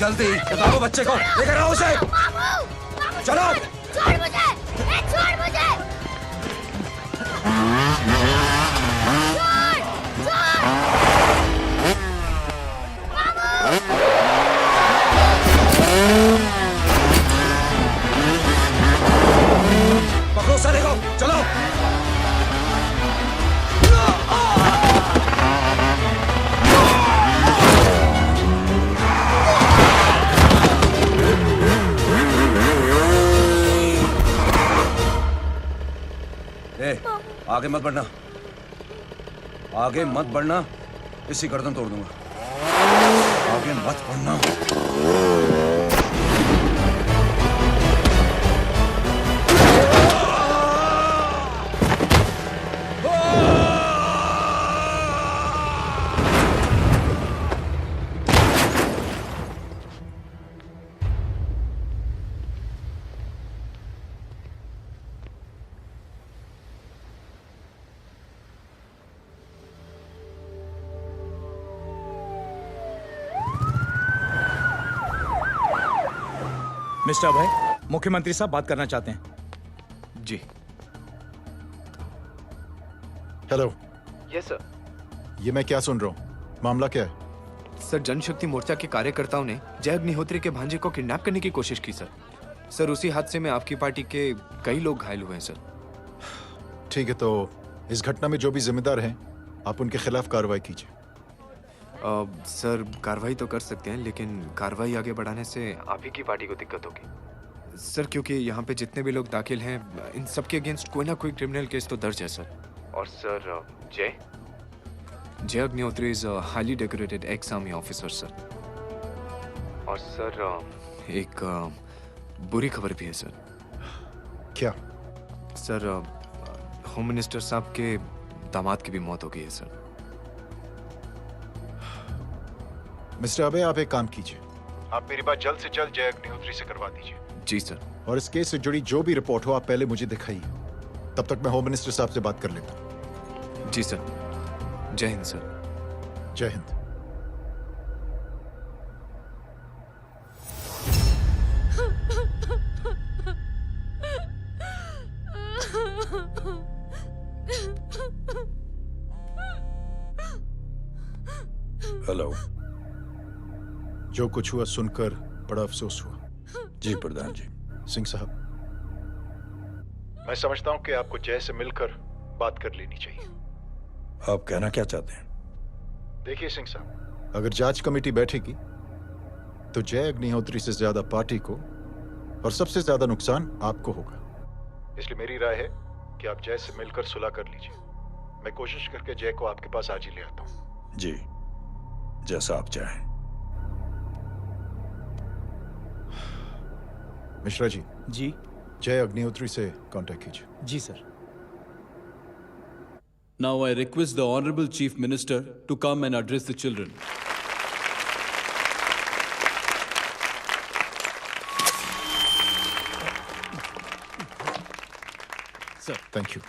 जल्दी बताओ बच्चे को, लेकर आओ उसे। चलो। छोड़ मुझे, छोड़ मुझे। पकड़ो साले को, चलो। आगे मत बढ़ना, आगे मत बढ़ना, इसी गर्दन तोड़ दूंगा। आगे मत बढ़ना। मिस्टर अभय, मुख्यमंत्री साहब बात करना चाहते हैं। जी। हेलो। Yes sir. ये मैं क्या सुन रहा हूँ? मामला क्या है? सर, जनशक्ति मोर्चा के कार्यकर्ताओं ने जय अग्निहोत्री के भांजे को किडनैप करने की कोशिश की सर। सर, उसी हादसे में आपकी पार्टी के कई लोग घायल हुए हैं सर। ठीक है, तो इस घटना में जो भी जिम्मेदार हैं, आप उनके खिलाफ कार्रवाई कीजिए। सर, कार्रवाई तो कर सकते हैं, लेकिन कार्रवाई आगे बढ़ाने से आप ही की पार्टी को दिक्कत होगी सर, क्योंकि यहाँ पे जितने भी लोग दाखिल हैं, इन सबके अगेंस्ट कोई ना कोई क्रिमिनल केस तो दर्ज है सर। और सर, जय Agnihotri is highly decorated ex army officer sir. और सर, एक बुरी खबर भी है सर। क्या? सर, होम मिनिस्टर साहब के दामाद की भी मौत हो गई है सर। मिस्टर अबे, आप एक काम कीजिए, आप मेरी बात जल्द से जल्द जय अग्निहोत्री से करवा दीजिए। जी सर। और इस केस से जुड़ी जो भी रिपोर्ट हो, आप पहले मुझे दिखाइए। तब तक मैं होम मिनिस्टर साहब से बात कर लेता हूँ। जी सर। जय हिंद सर। जय हिंद। हेलो। जो कुछ हुआ सुनकर बड़ा अफसोस हुआ। जी प्रधान जी। सिंह साहब, मैं समझता हूं कि आपको जय से मिलकर बात कर लेनी चाहिए। आप कहना क्या चाहते हैं? देखिए सिंह साहब, अगर जांच कमेटी बैठेगी तो जय अग्निहोत्री से ज्यादा पार्टी को और सबसे ज्यादा नुकसान आपको होगा। इसलिए मेरी राय है कि आप जय से मिलकर सुलह कर लीजिए। मैं कोशिश करके जय को आपके पास आज ही ले आता हूं। जी, जैसा आप चाहें। मिश्रा जी। जी। जय अग्निहोत्री से कांटेक्ट कीजिए। जी sir. Now I request the Honorable Chief Minister to come and address the children. Sir, thank you.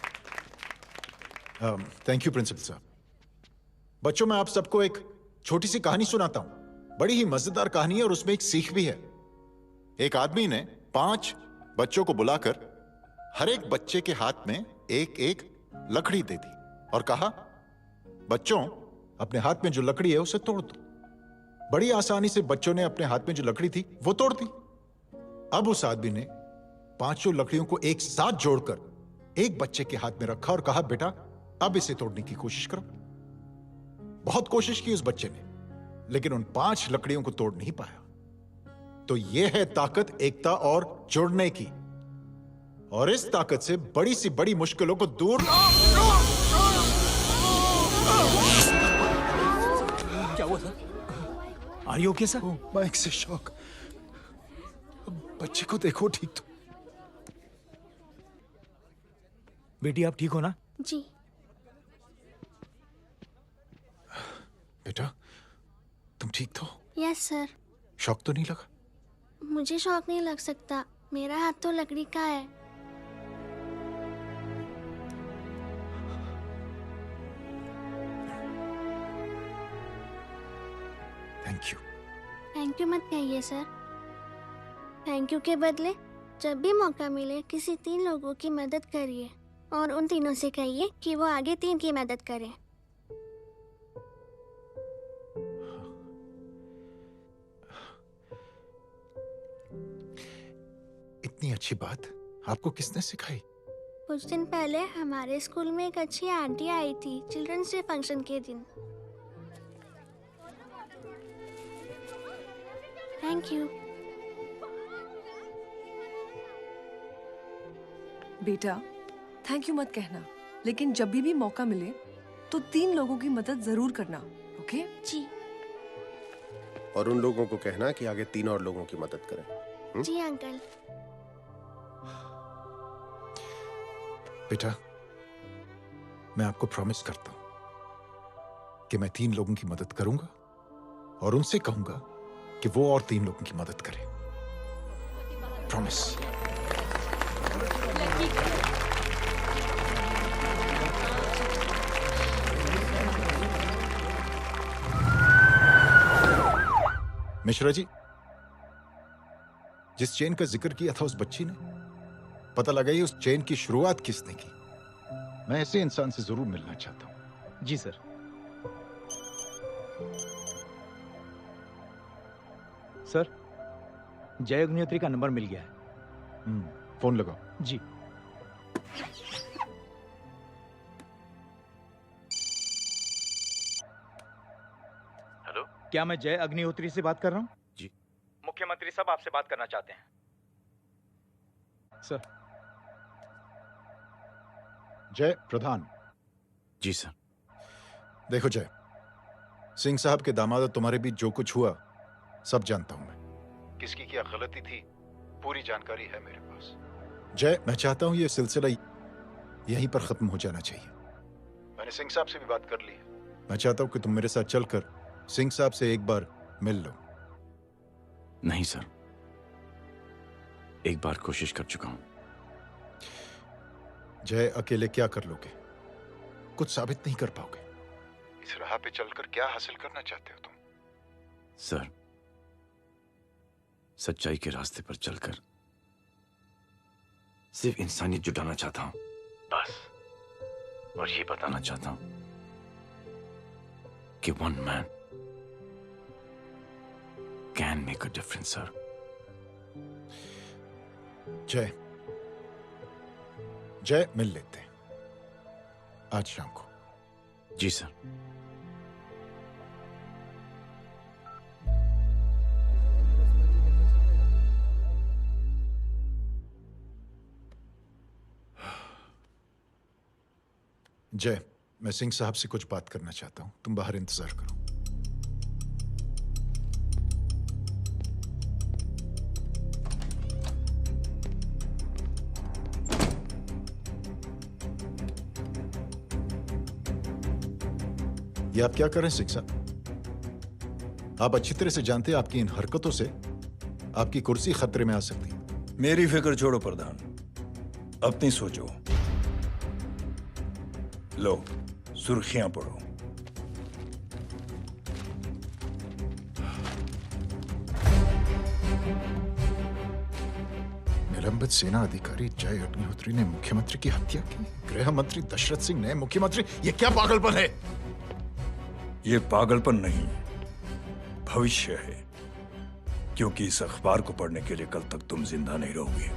Thank you principal साहब। बच्चों, मैं आप सबको एक छोटी सी कहानी सुनाता हूं। बड़ी ही मजेदार कहानी है और उसमें एक सीख भी है। एक आदमी ने 5 बच्चों को बुलाकर हर एक बच्चे के हाथ में एक एक लकड़ी दे दी और कहा, बच्चों, अपने हाथ में जो लकड़ी है उसे तोड़ दो। बड़ी आसानी से बच्चों ने अपने हाथ में जो लकड़ी थी वो तोड़ दी। अब उस आदमी ने 5 लकड़ियों को एक साथ जोड़कर एक बच्चे के हाथ में रखा और कहा, बेटा, अब इसे तोड़ने की कोशिश करो। बहुत कोशिश की उस बच्चे ने, लेकिन उन 5 लकड़ियों को तोड़ नहीं पाया। तो यह है ताकत एकता और जुड़ने की। और इस ताकत से बड़ी सी बड़ी मुश्किलों को दूर। क्या हुआ sir? Are you okay sir? Mic से शॉक। बच्चे को देखो ठीक तो। बेटी, आप ठीक हो ना? जी। बेटा, तुम ठीक तो? Yes sir. शॉक तो नहीं लगा? मुझे शौक नहीं लग सकता, मेरा हाथ तो लकड़ी का है। Thank you. थैंक यू मत कहिए सर। थैंक यू के बदले जब भी मौका मिले किसी 3 लोगों की मदद करिए और उन तीनों से कहिए कि वो आगे 3 की मदद करें। इतनी अच्छी बात आपको किसने सिखाई? कुछ दिन पहले हमारे स्कूल में एक अच्छी आंटी आई थी चिल्ड्रंस डे फंक्शन के दिन। Thank you. बेटा, थैंक यू मत कहना, लेकिन जब भी मौका मिले तो 3 लोगों की मदद जरूर करना, ओके? जी। और उन लोगों को कहना कि आगे 3 और लोगों की मदद करें। जी अंकल। बेटा, मैं आपको प्रॉमिस करता हूं कि मैं 3 लोगों की मदद करूंगा और उनसे कहूंगा कि वो और 3 लोगों की मदद करें। प्रॉमिस। मिश्रा जी, जिस चेन का जिक्र किया था उस बच्ची ने, पता लगा ये उस चेन की शुरुआत किसने की। मैं ऐसे इंसान से जरूर मिलना चाहता हूँ। जी सर। सर, जय अग्निहोत्री का नंबर मिल गया है। फोन लगाओ। जी। हेलो, क्या मैं जय अग्निहोत्री से बात कर रहा हूँ? जी। मुख्यमंत्री साहब आपसे बात करना चाहते हैं। सर। जय प्रधान। जी सर। देखो जय, सिंह साहब के दामाद और तुम्हारे बीच जो कुछ हुआ सब जानता हूं मैं। किसकी क्या गलती थी पूरी जानकारी है मेरे पास। जय, मैं चाहता हूं ये सिलसिला यहीं पर खत्म हो जाना चाहिए। मैंने सिंह साहब से भी बात कर ली है। मैं चाहता हूं कि तुम मेरे साथ चलकर सिंह साहब से एक बार मिल लो। नहीं सर, एक बार कोशिश कर चुका हूं। जय, अकेले क्या कर लोगे? कुछ साबित नहीं कर पाओगे। इस राह पे चलकर क्या हासिल करना चाहते हो तुम? सर, सच्चाई के रास्ते पर चलकर सिर्फ इंसानियत जुटाना चाहता हूं, बस। और ये बताना चाहता हूं कि one man can make a difference sir. जय, जय, मिल लेते हैं आज शाम को। जी सर। जय, मैं सिंह साहब से कुछ बात करना चाहता हूं, तुम बाहर इंतजार करो। ये आप क्या कर रहे हैं सिंह साहब? आप अच्छी तरह से जानते हैं आपकी इन हरकतों से आपकी कुर्सी खतरे में आ सकती है। मेरी फिक्र छोड़ो प्रधान, अपनी सोचो। लो, सुर्खियां पढ़ो। निलंबित सेना अधिकारी जय अग्निहोत्री ने मुख्यमंत्री की हत्या की। गृह मंत्री दशरथ सिंह ने मुख्यमंत्री, ये क्या पागलपन है? ये पागलपन नहीं, भविष्य है, क्योंकि इस अखबार को पढ़ने के लिए कल तक तुम जिंदा नहीं रहोगे।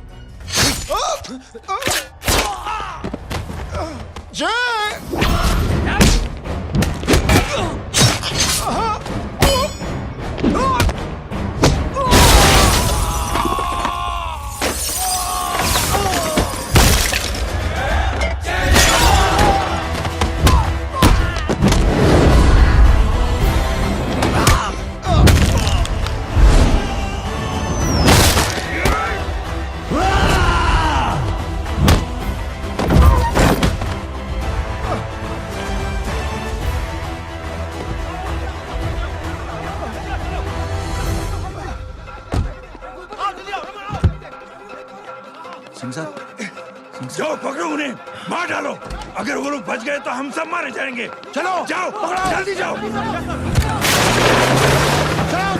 जाओ पकड़ो उन्हें, मार डालो। अगर वो लोग बच गए तो हम सब मारे जाएंगे। चलो जाओ, पकड़ो, जल्दी जाओ। चलो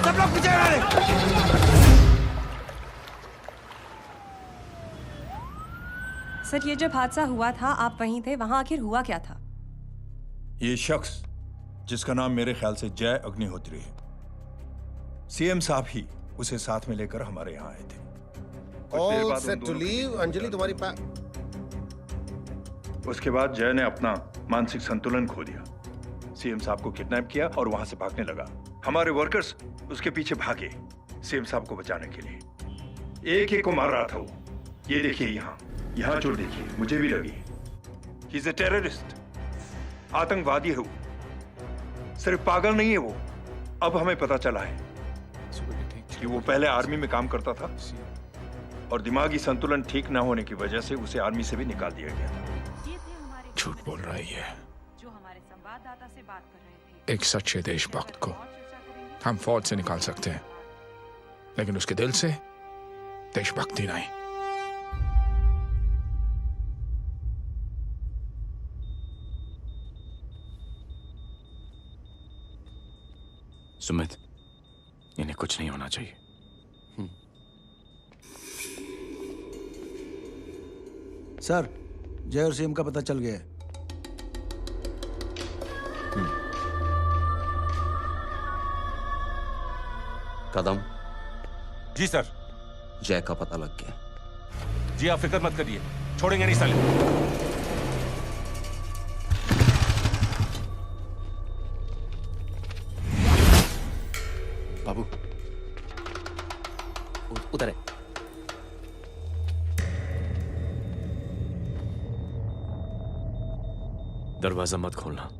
सब लोग पीछे आ रहे। सर, ये जब हादसा हुआ था आप वहीं थे, वहां आखिर हुआ क्या था? ये शख्स जिसका नाम मेरे ख्याल से जय अग्निहोत्री है, सीएम साहब ही उसे साथ में लेकर हमारे यहाँ आए थे। All set to leave, Anjali तुम्हारी उसके बाद जय ने अपना मानसिक संतुलन खो दिया, सीएम साहब को किडनैप किया और वहां से भागने लगा। हमारे वर्कर्स उसके पीछे भागे सीएम साहब को बचाने के लिए। एक एक को मार रहा था वो। ये देखिए यहाँ चोट देखिए, मुझे भी लगी। ही इज अ टेररिस्ट, आतंकवादी है वो, सिर्फ पागल नहीं है वो। अब हमें पता चला है कि वो पहले आर्मी में काम करता था और दिमागी संतुलन ठीक ना होने की वजह से उसे आर्मी से भी निकाल दिया गया। झूठ बोल रहा है ये। जो हमारे संवाददाता से बात कर रहे थे। एक सच्चे देशभक्त को हम फौज से निकाल सकते हैं, लेकिन उसके दिल से देशभक्ति नहीं। सुमित, इन्हें कुछ नहीं होना चाहिए। सर, जय और सीएम का पता चल गया है। कदम। जी सर। जय का पता लग गया। जी आप फिक्र मत करिए, छोड़ेंगे नहीं साले। बाबू उधर है। दरवाजा मत खोलना।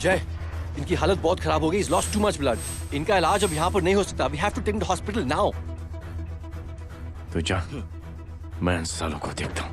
जय, इनकी हालत बहुत खराब हो गई। He's lost too much blood. इनका इलाज अब यहाँ पर नहीं हो सकता। We have to take him to hospital now. तो जा, मैं इन सालों को देखता हूँ।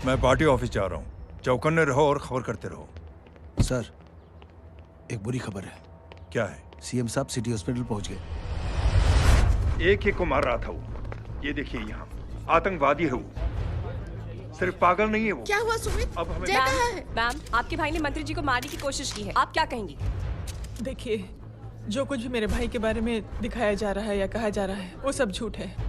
मैं पार्टी ऑफिस जा रहा हूँ। चौकन्ने रहो और खबर करते रहो। सर, एक बुरी खबर है। क्या है? सीएम साहब सिटी हॉस्पिटल पहुंच गए। एक को मार रहा था वो। ये देखिए यहाँ आतंकवादी है वो। सिर्फ पागल नहीं है वो। क्या हुआ सुमित? अब हमें मैम, आपके भाई ने मंत्री जी को मारने की कोशिश की है। आप क्या कहेंगी? देखिए, जो कुछ भी मेरे भाई के बारे में दिखाया जा रहा है या कहा जा रहा है वो सब झूठ है।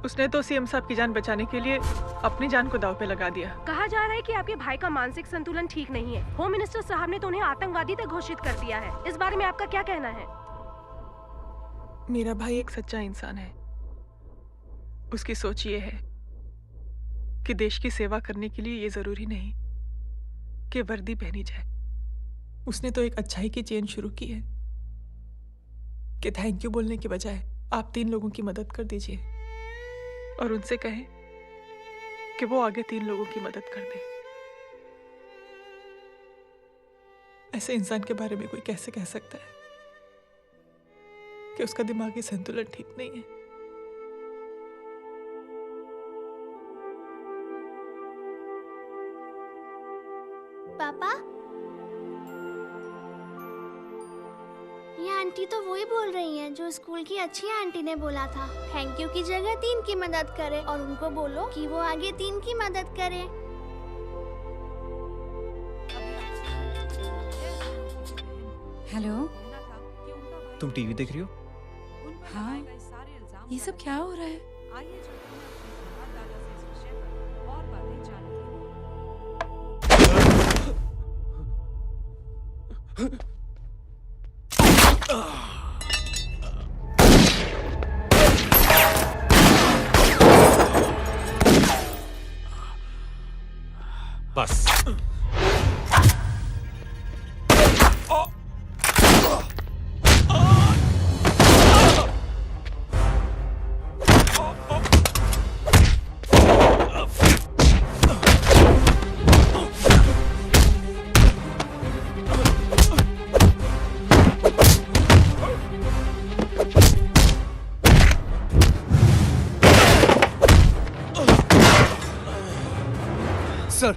उसने तो सीएम साहब की जान बचाने के लिए अपनी जान को दांव पे लगा दिया। कहा जा रहा है कि आपके भाई का मानसिक संतुलन ठीक नहीं है। होम मिनिस्टर साहब ने तो उन्हें आतंकवादी तक घोषित कर दिया है। इस बारे में आपका क्या कहना है? मेरा भाई एक सच्चा इंसान है। उसकी सोच ये है कि देश की सेवा करने के लिए ये जरूरी नहीं कि वर्दी पहनी जाए। उसने तो एक अच्छाई की चेन शुरू की है कि थैंक यू बोलने के बजाय आप 3 लोगों की मदद कर दीजिए। और उनसे कहें कि वो आगे 3 लोगों की मदद कर दे। ऐसे इंसान के बारे में कोई कैसे कह सकता है कि उसका दिमागी संतुलन ठीक नहीं है? पापा, ये आंटी तो वही बोल रही हैं जो स्कूल की अच्छी आंटी ने बोला था, थैंक यू की जगह 3 की मदद करे, और उनको बोलो कि वो आगे 3 की मदद करे। हेलो, तुम टीवी देख रही हो? हाँ, ये सब क्या हो रहा है? बस सर,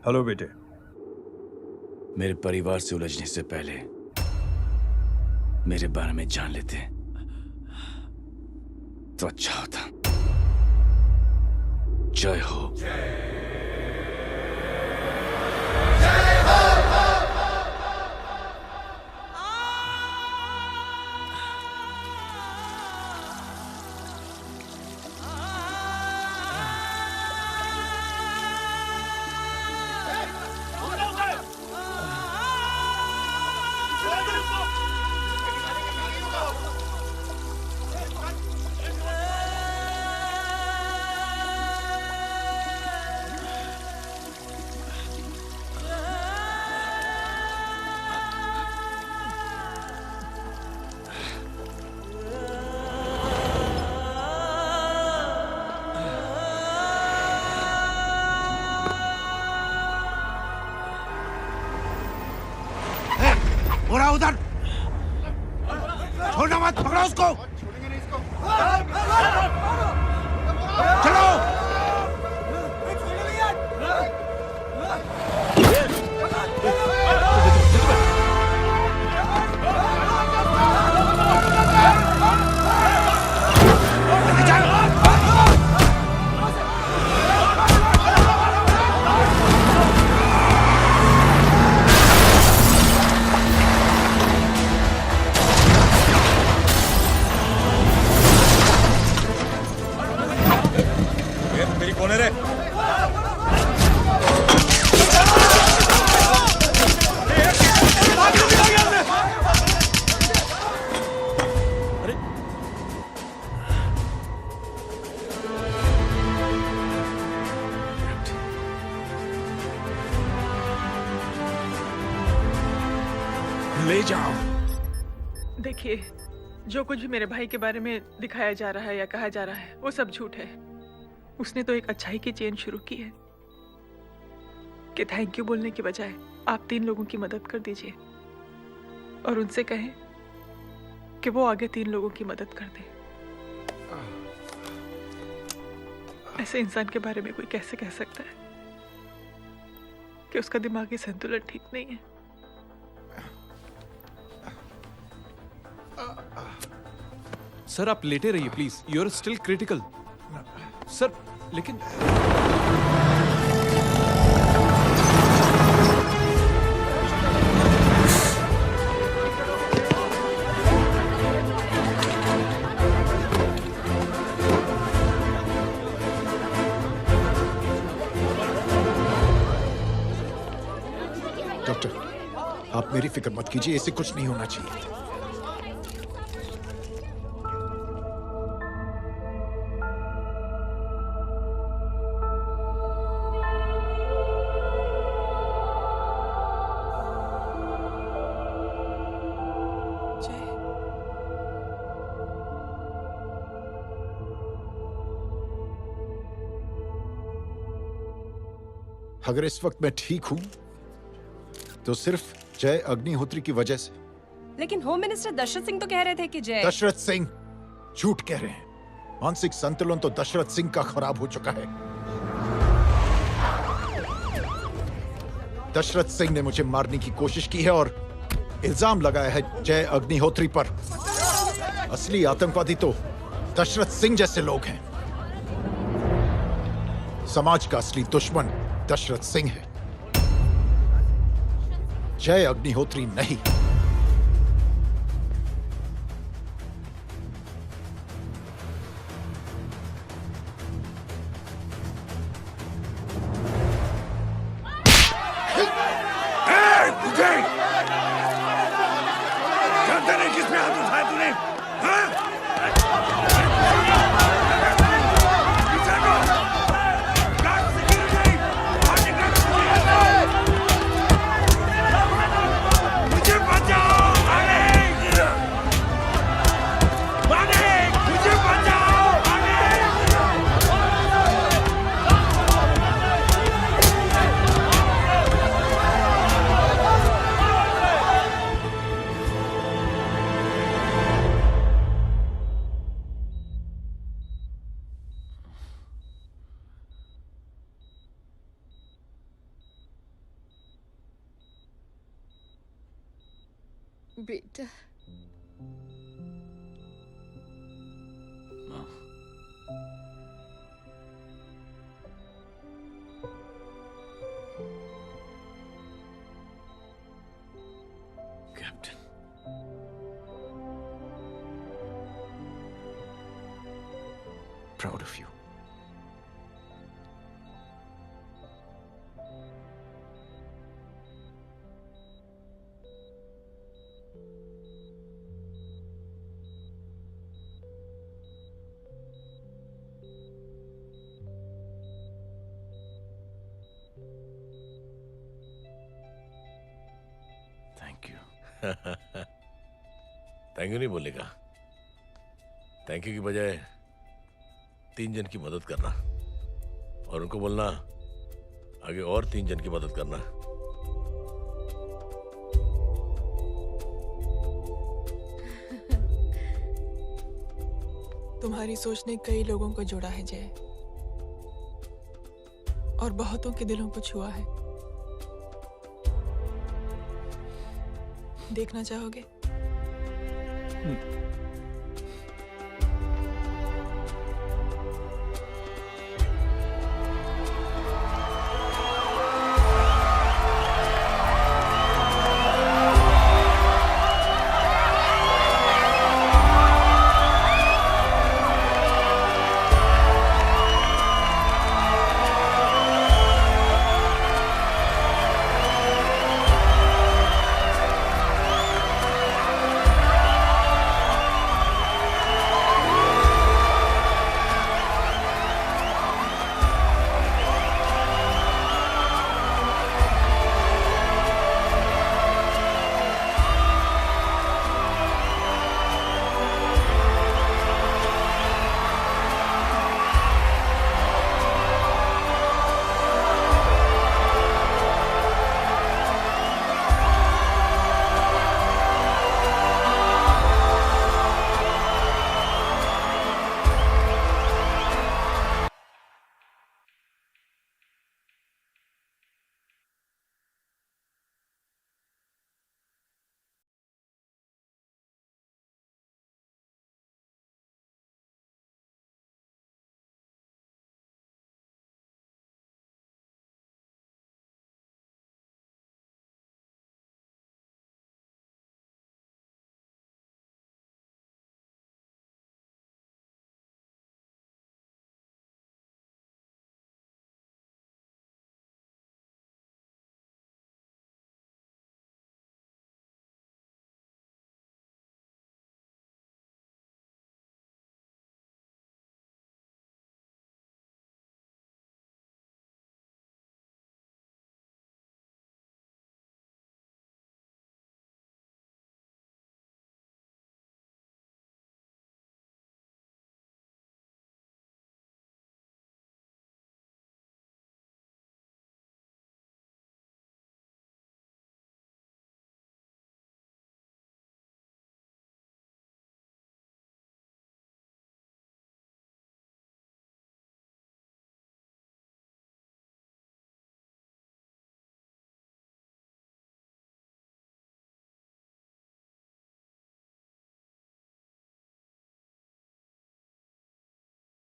हेलो बेटे। मेरे परिवार से उलझने से पहले मेरे बारे में जान लेते तो अच्छा होता। जय हो। उधर छोड़ना मत, पकड़ो उसको। चलो। मेरी कौन है रे? ले जाओ। देखिए, जो कुछ भी मेरे भाई के बारे में दिखाया जा रहा है या कहा जा रहा है वो सब झूठ है। उसने तो एक अच्छाई की चेन शुरू की है कि थैंक यू बोलने की बजाय आप 3 लोगों की मदद कर दीजिए और उनसे कहें कि वो आगे 3 लोगों की मदद कर दे। ऐसे इंसान के बारे में कोई कैसे कह सकता है कि उसका दिमागी संतुलन ठीक नहीं है? सर आप लेटे रहिए please, you are still critical. Sir लेकिन डॉक्टर, आप मेरी फिक्र मत कीजिए, इसे कुछ नहीं होना चाहिए। अगर इस वक्त मैं ठीक हूं तो सिर्फ जय अग्निहोत्री की वजह से। लेकिन होम मिनिस्टर दशरथ सिंह तो कह रहे थे कि जय। दशरथ सिंह झूठ कह रहे हैं। मानसिक संतुलन तो दशरथ सिंह का खराब हो चुका है। दशरथ सिंह ने मुझे मारने की कोशिश की है और इल्जाम लगाया है जय अग्निहोत्री पर। असली आतंकवादी तो दशरथ सिंह जैसे लोग हैं। समाज का असली दुश्मन दशरथ सिंह है, जय अग्निहोत्री नहीं। जानते नहीं किसमें हाथ उठाया तूने? मुझे बेटा captain, proud of you. Thank you. Thank you नहीं बोलेगा। थैंक यू की बजाय 3 जन की मदद करना और उनको बोलना आगे और 3 जन की मदद करना। तुम्हारी सोच ने कई लोगों को जोड़ा है जय, और बहुतों के दिलों को छुआ है। देखना चाहोगे?